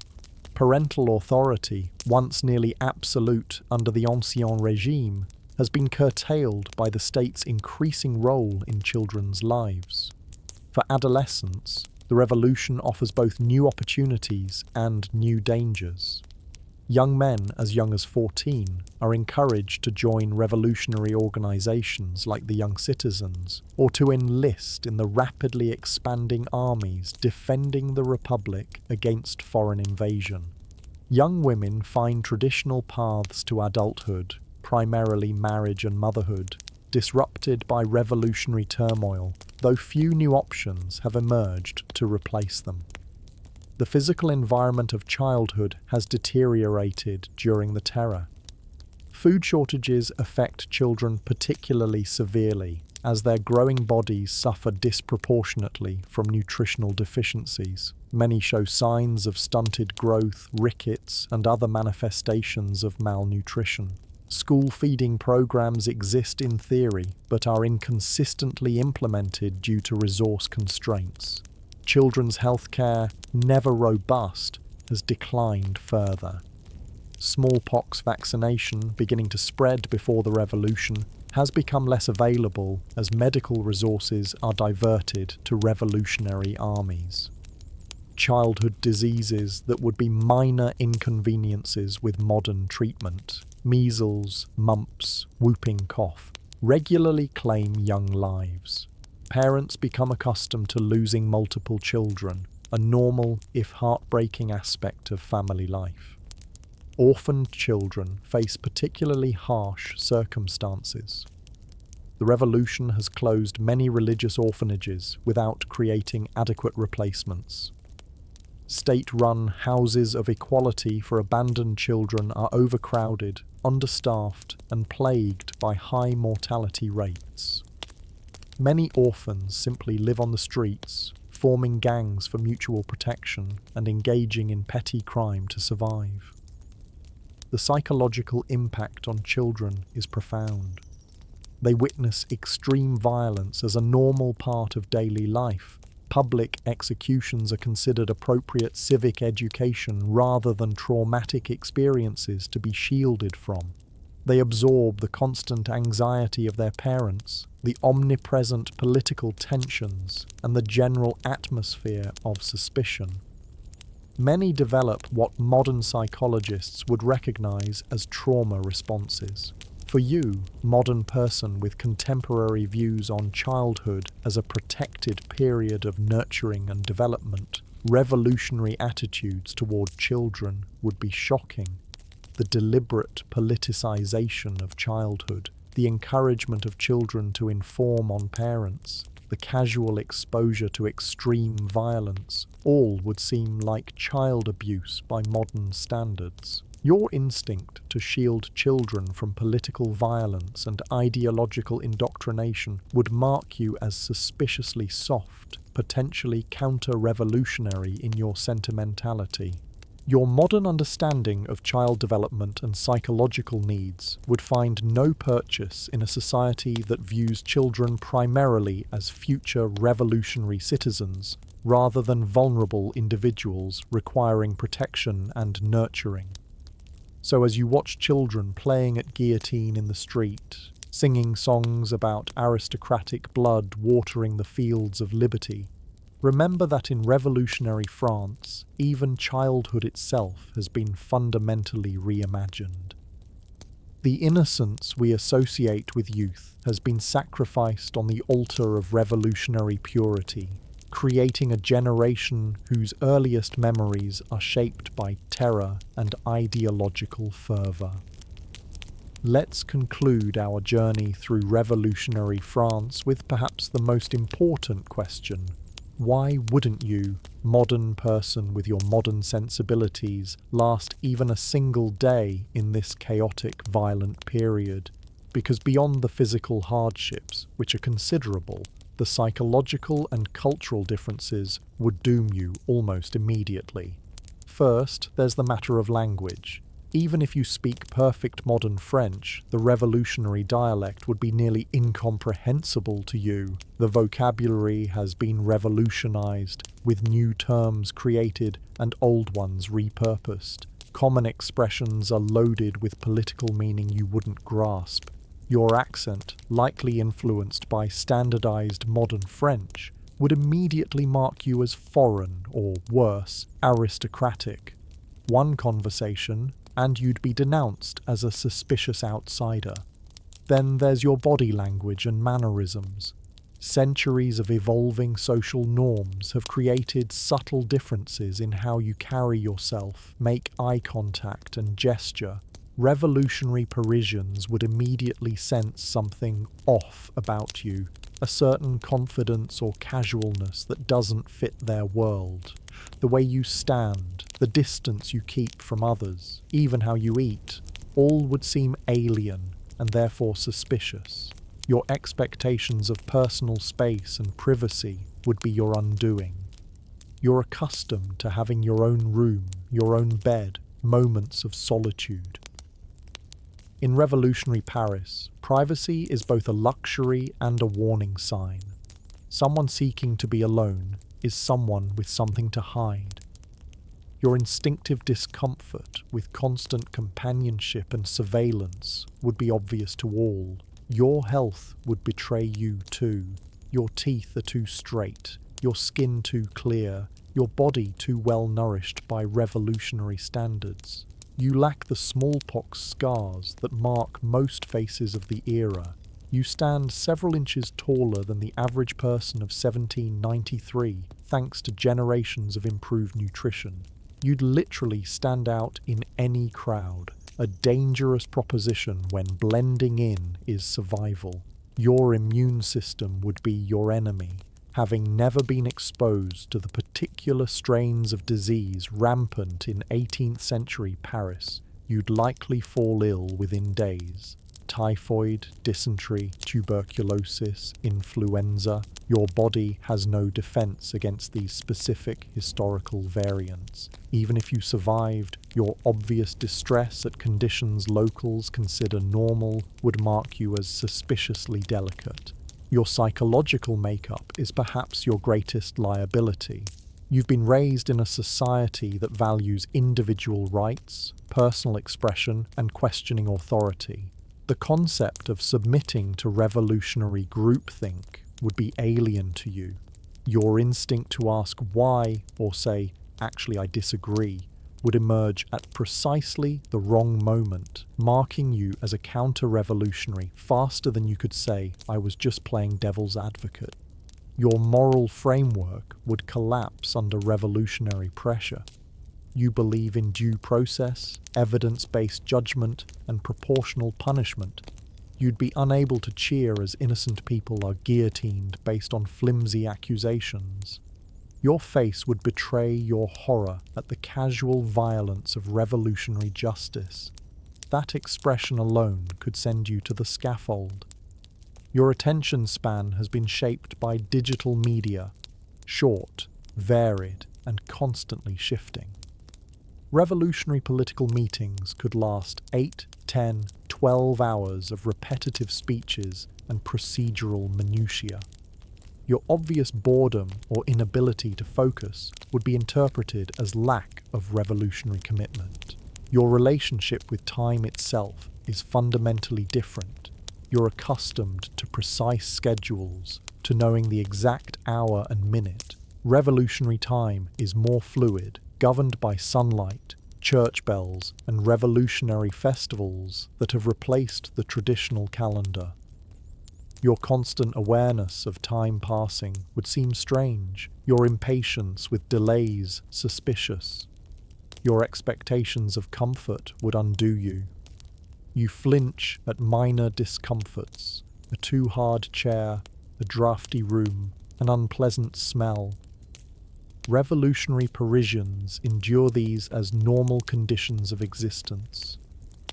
Parental authority, once nearly absolute under the Ancien Regime, has been curtailed by the state's increasing role in children's lives. For adolescents, the revolution offers both new opportunities and new dangers. Young men as young as 14 are encouraged to join revolutionary organizations like the Young Citizens, or to enlist in the rapidly expanding armies defending the Republic against foreign invasion. Young women find traditional paths to adulthood, primarily marriage and motherhood, disrupted by revolutionary turmoil, though few new options have emerged to replace them. The physical environment of childhood has deteriorated during the terror. Food shortages affect children particularly severely, as their growing bodies suffer disproportionately from nutritional deficiencies. Many show signs of stunted growth, rickets, and other manifestations of malnutrition. School feeding programs exist in theory, but are inconsistently implemented due to resource constraints. Children's healthcare, never robust, has declined further. Smallpox vaccination, beginning to spread before the revolution, has become less available as medical resources are diverted to revolutionary armies. Childhood diseases that would be minor inconveniences with modern treatment, measles, mumps, whooping cough, regularly claim young lives. Parents become accustomed to losing multiple children, a normal, if heartbreaking aspect of family life. Orphaned children face particularly harsh circumstances. The revolution has closed many religious orphanages without creating adequate replacements. State-run houses of equality for abandoned children are overcrowded, understaffed, and plagued by high mortality rates. Many orphans simply live on the streets, forming gangs for mutual protection and engaging in petty crime to survive. The psychological impact on children is profound. They witness extreme violence as a normal part of daily life. Public executions are considered appropriate civic education rather than traumatic experiences to be shielded from. They absorb the constant anxiety of their parents, the omnipresent political tensions, and the general atmosphere of suspicion. Many develop what modern psychologists would recognize as trauma responses. For you, modern person with contemporary views on childhood as a protected period of nurturing and development, revolutionary attitudes toward children would be shocking. The deliberate politicization of childhood, the encouragement of children to inform on parents, the casual exposure to extreme violence, all would seem like child abuse by modern standards. Your instinct to shield children from political violence and ideological indoctrination would mark you as suspiciously soft, potentially counter-revolutionary in your sentimentality. Your modern understanding of child development and psychological needs would find no purchase in a society that views children primarily as future revolutionary citizens, rather than vulnerable individuals requiring protection and nurturing. So as you watch children playing at guillotine in the street, singing songs about aristocratic blood watering the fields of liberty, remember that in revolutionary France, even childhood itself has been fundamentally reimagined. The innocence we associate with youth has been sacrificed on the altar of revolutionary purity, creating a generation whose earliest memories are shaped by terror and ideological fervor. Let's conclude our journey through revolutionary France with perhaps the most important question. Why wouldn't you, modern person with your modern sensibilities, last even a single day in this chaotic, violent period? Because beyond the physical hardships, which are considerable, the psychological and cultural differences would doom you almost immediately. First, there's the matter of language. Even if you speak perfect modern French, the revolutionary dialect would be nearly incomprehensible to you. The vocabulary has been revolutionized, with new terms created and old ones repurposed. Common expressions are loaded with political meaning you wouldn't grasp. Your accent, likely influenced by standardized modern French, would immediately mark you as foreign or, worse, aristocratic. One conversation, and you'd be denounced as a suspicious outsider. Then there's your body language and mannerisms. Centuries of evolving social norms have created subtle differences in how you carry yourself, make eye contact, and gesture. Revolutionary Parisians would immediately sense something off about you, a certain confidence or casualness that doesn't fit their world. The way you stand, the distance you keep from others, even how you eat, all would seem alien and therefore suspicious. Your expectations of personal space and privacy would be your undoing. You're accustomed to having your own room, your own bed, moments of solitude. In revolutionary Paris, privacy is both a luxury and a warning sign. Someone seeking to be alone is someone with something to hide. Your instinctive discomfort with constant companionship and surveillance would be obvious to all. Your health would betray you too. Your teeth are too straight, your skin too clear, your body too well nourished by revolutionary standards. You lack the smallpox scars that mark most faces of the era. You stand several inches taller than the average person of 1793, thanks to generations of improved nutrition. You'd literally stand out in any crowd, a dangerous proposition when blending in is survival. Your immune system would be your enemy. Having never been exposed to the particular strains of disease rampant in 18th century Paris, you'd likely fall ill within days. Typhoid, dysentery, tuberculosis, influenza. Your body has no defense against these specific historical variants. Even if you survived, your obvious distress at conditions locals consider normal would mark you as suspiciously delicate. Your psychological makeup is perhaps your greatest liability. You've been raised in a society that values individual rights, personal expression, and questioning authority. The concept of submitting to revolutionary groupthink would be alien to you. Your instinct to ask why, or say, actually I disagree, would emerge at precisely the wrong moment, marking you as a counter-revolutionary faster than you could say, I was just playing devil's advocate. Your moral framework would collapse under revolutionary pressure. You believe in due process, evidence-based judgment, and proportional punishment. You'd be unable to cheer as innocent people are guillotined based on flimsy accusations. Your face would betray your horror at the casual violence of revolutionary justice. That expression alone could send you to the scaffold. Your attention span has been shaped by digital media, short, varied, and constantly shifting. Revolutionary political meetings could last 8, 10, 12 hours of repetitive speeches and procedural minutiae. Your obvious boredom or inability to focus would be interpreted as lack of revolutionary commitment. Your relationship with time itself is fundamentally different. You're accustomed to precise schedules, to knowing the exact hour and minute. Revolutionary time is more fluid, governed by sunlight, church bells, and revolutionary festivals that have replaced the traditional calendar. Your constant awareness of time passing would seem strange, your impatience with delays suspicious. Your expectations of comfort would undo you. You flinch at minor discomforts, a too hard chair, a drafty room, an unpleasant smell. Revolutionary Parisians endure these as normal conditions of existence.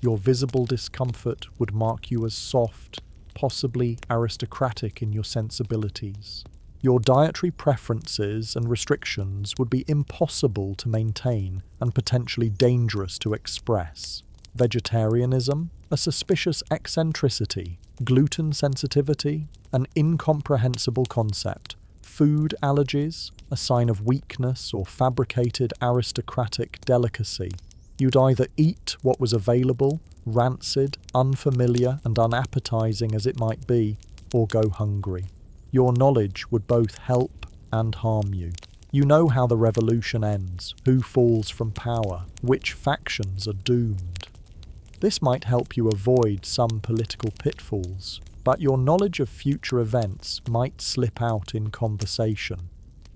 Your visible discomfort would mark you as soft, possibly aristocratic in your sensibilities. Your dietary preferences and restrictions would be impossible to maintain and potentially dangerous to express. Vegetarianism, a suspicious eccentricity. Gluten sensitivity, an incomprehensible concept. Food allergies, a sign of weakness or fabricated aristocratic delicacy. You'd either eat what was available, rancid, unfamiliar and unappetizing as it might be, or go hungry. Your knowledge would both help and harm you. You know how the revolution ends, who falls from power, which factions are doomed. This might help you avoid some political pitfalls, but your knowledge of future events might slip out in conversation.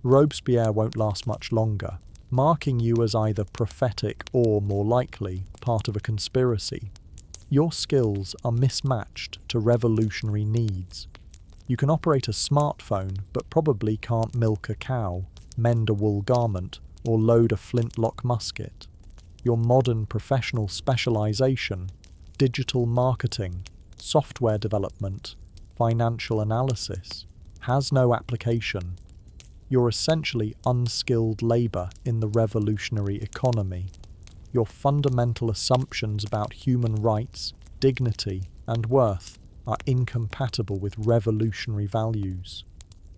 Robespierre won't last much longer, marking you as either prophetic or, more likely, part of a conspiracy. Your skills are mismatched to revolutionary needs. You can operate a smartphone, but probably can't milk a cow, mend a wool garment, or load a flintlock musket. Your modern professional specialization, digital marketing, software development, financial analysis, has no application. You're essentially unskilled labor in the revolutionary economy. Your fundamental assumptions about human rights, dignity, and worth are incompatible with revolutionary values.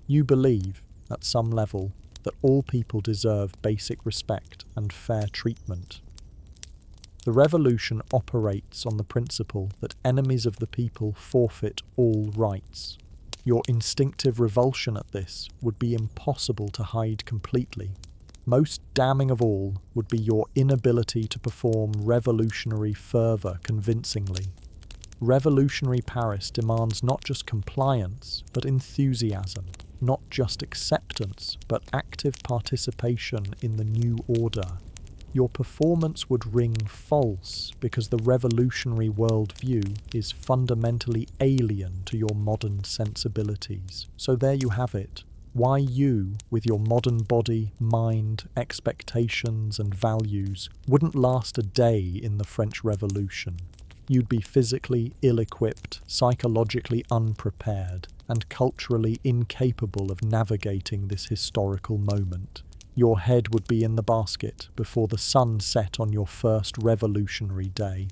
You believe, at some level, that all people deserve basic respect and fair treatment. The revolution operates on the principle that enemies of the people forfeit all rights. Your instinctive revulsion at this would be impossible to hide completely. Most damning of all would be your inability to perform revolutionary fervor convincingly. Revolutionary Paris demands not just compliance, but enthusiasm, not just acceptance, but active participation in the new order. Your performance would ring false because the revolutionary worldview is fundamentally alien to your modern sensibilities. So there you have it. Why you, with your modern body, mind, expectations and values, wouldn't last a day in the French Revolution. You'd be physically ill-equipped, psychologically unprepared, and culturally incapable of navigating this historical moment. Your head would be in the basket before the sun set on your first revolutionary day.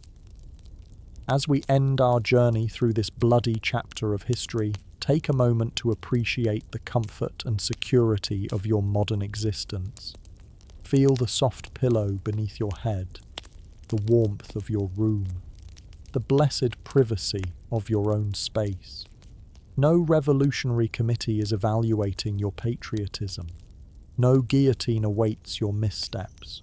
As we end our journey through this bloody chapter of history, take a moment to appreciate the comfort and security of your modern existence. Feel the soft pillow beneath your head, the warmth of your room, the blessed privacy of your own space. No revolutionary committee is evaluating your patriotism. No guillotine awaits your missteps.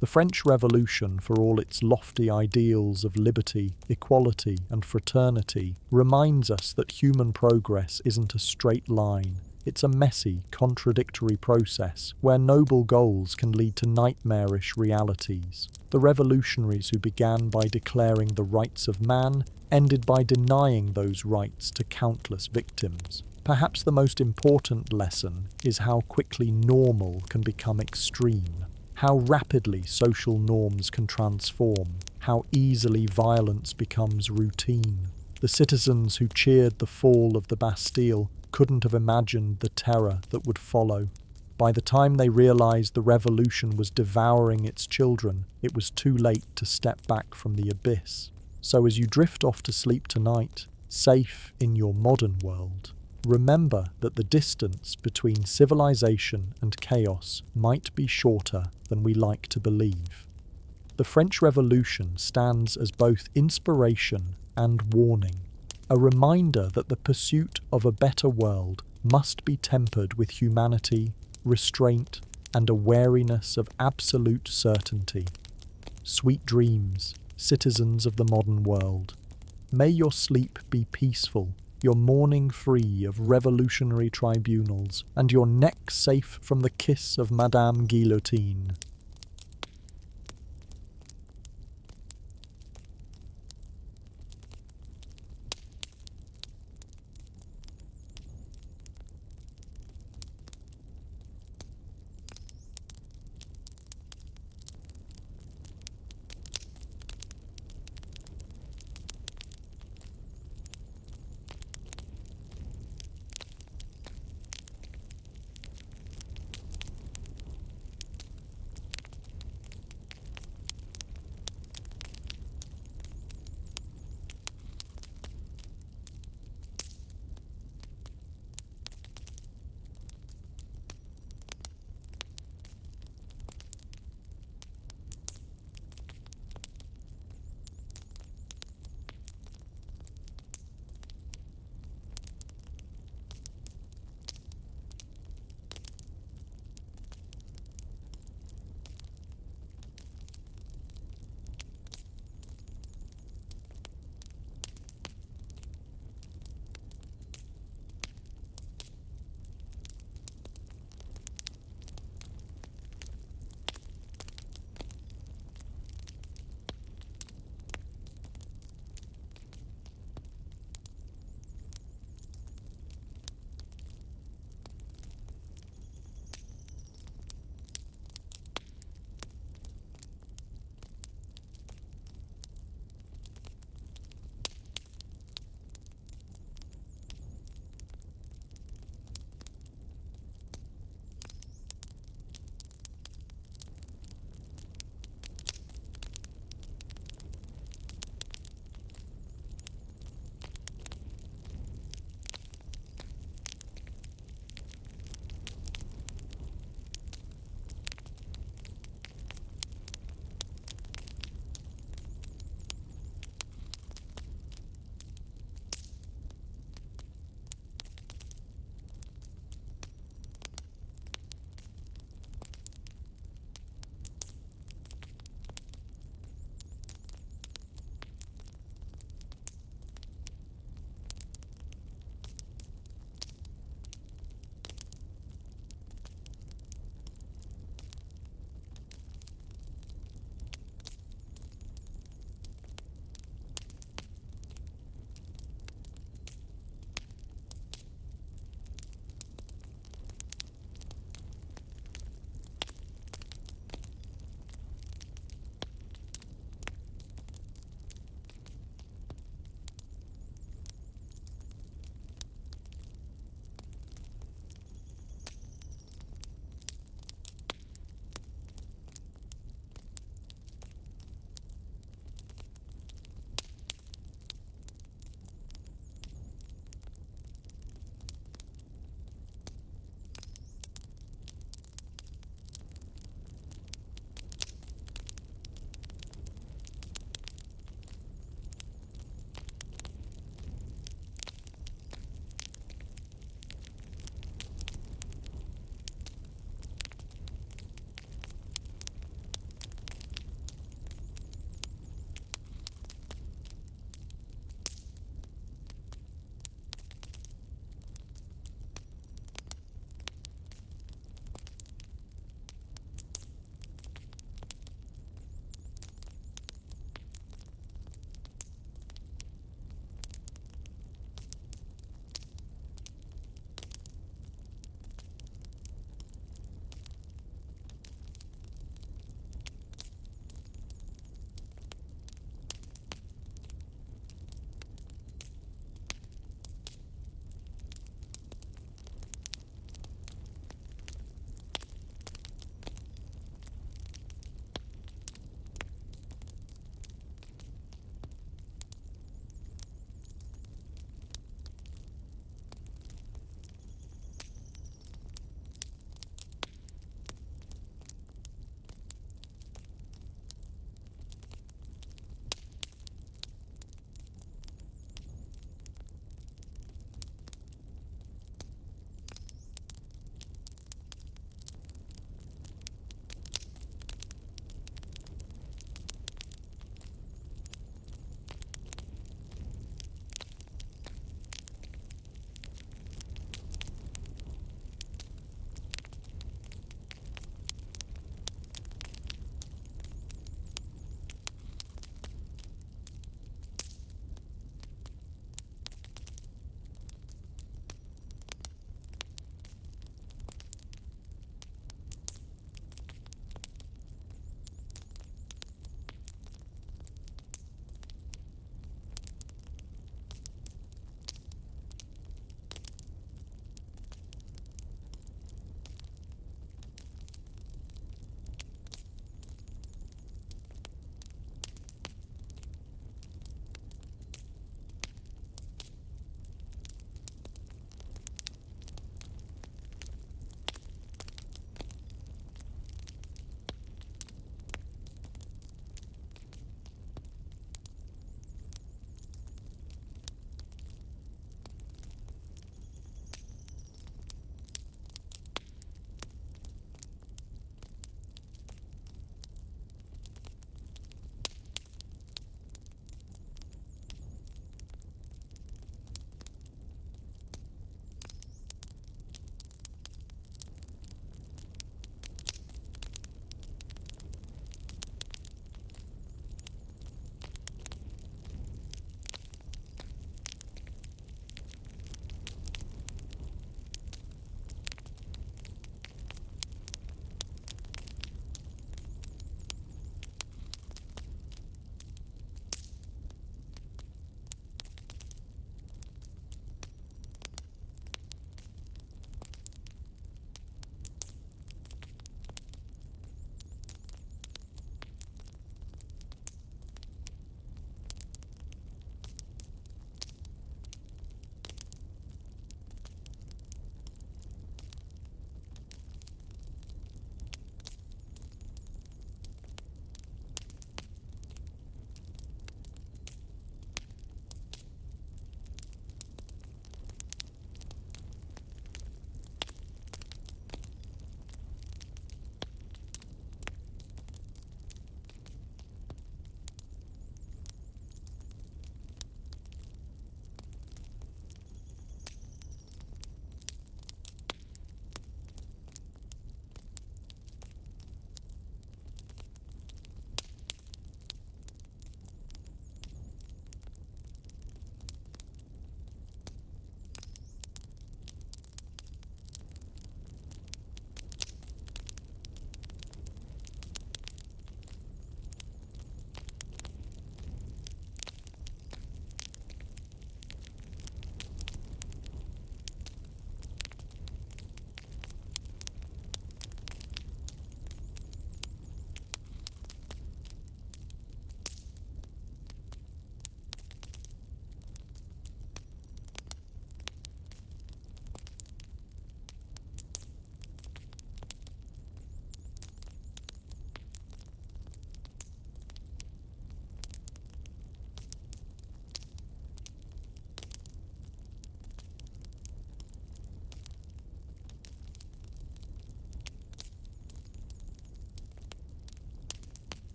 The French Revolution, for all its lofty ideals of liberty, equality, and fraternity, reminds us that human progress isn't a straight line. It's a messy, contradictory process where noble goals can lead to nightmarish realities. The revolutionaries who began by declaring the rights of man ended by denying those rights to countless victims. Perhaps the most important lesson is how quickly normal can become extreme, how rapidly social norms can transform, how easily violence becomes routine. The citizens who cheered the fall of the Bastille couldn't have imagined the terror that would follow. By the time they realized the revolution was devouring its children, it was too late to step back from the abyss. So as you drift off to sleep tonight, safe in your modern world, remember that the distance between civilization and chaos might be shorter than we like to believe. The French Revolution stands as both inspiration and warning, a reminder that the pursuit of a better world must be tempered with humanity, restraint, and a wariness of absolute certainty. Sweet dreams, citizens of the modern world. May your sleep be peaceful, your morning free of revolutionary tribunals, and your neck safe from the kiss of Madame Guillotine.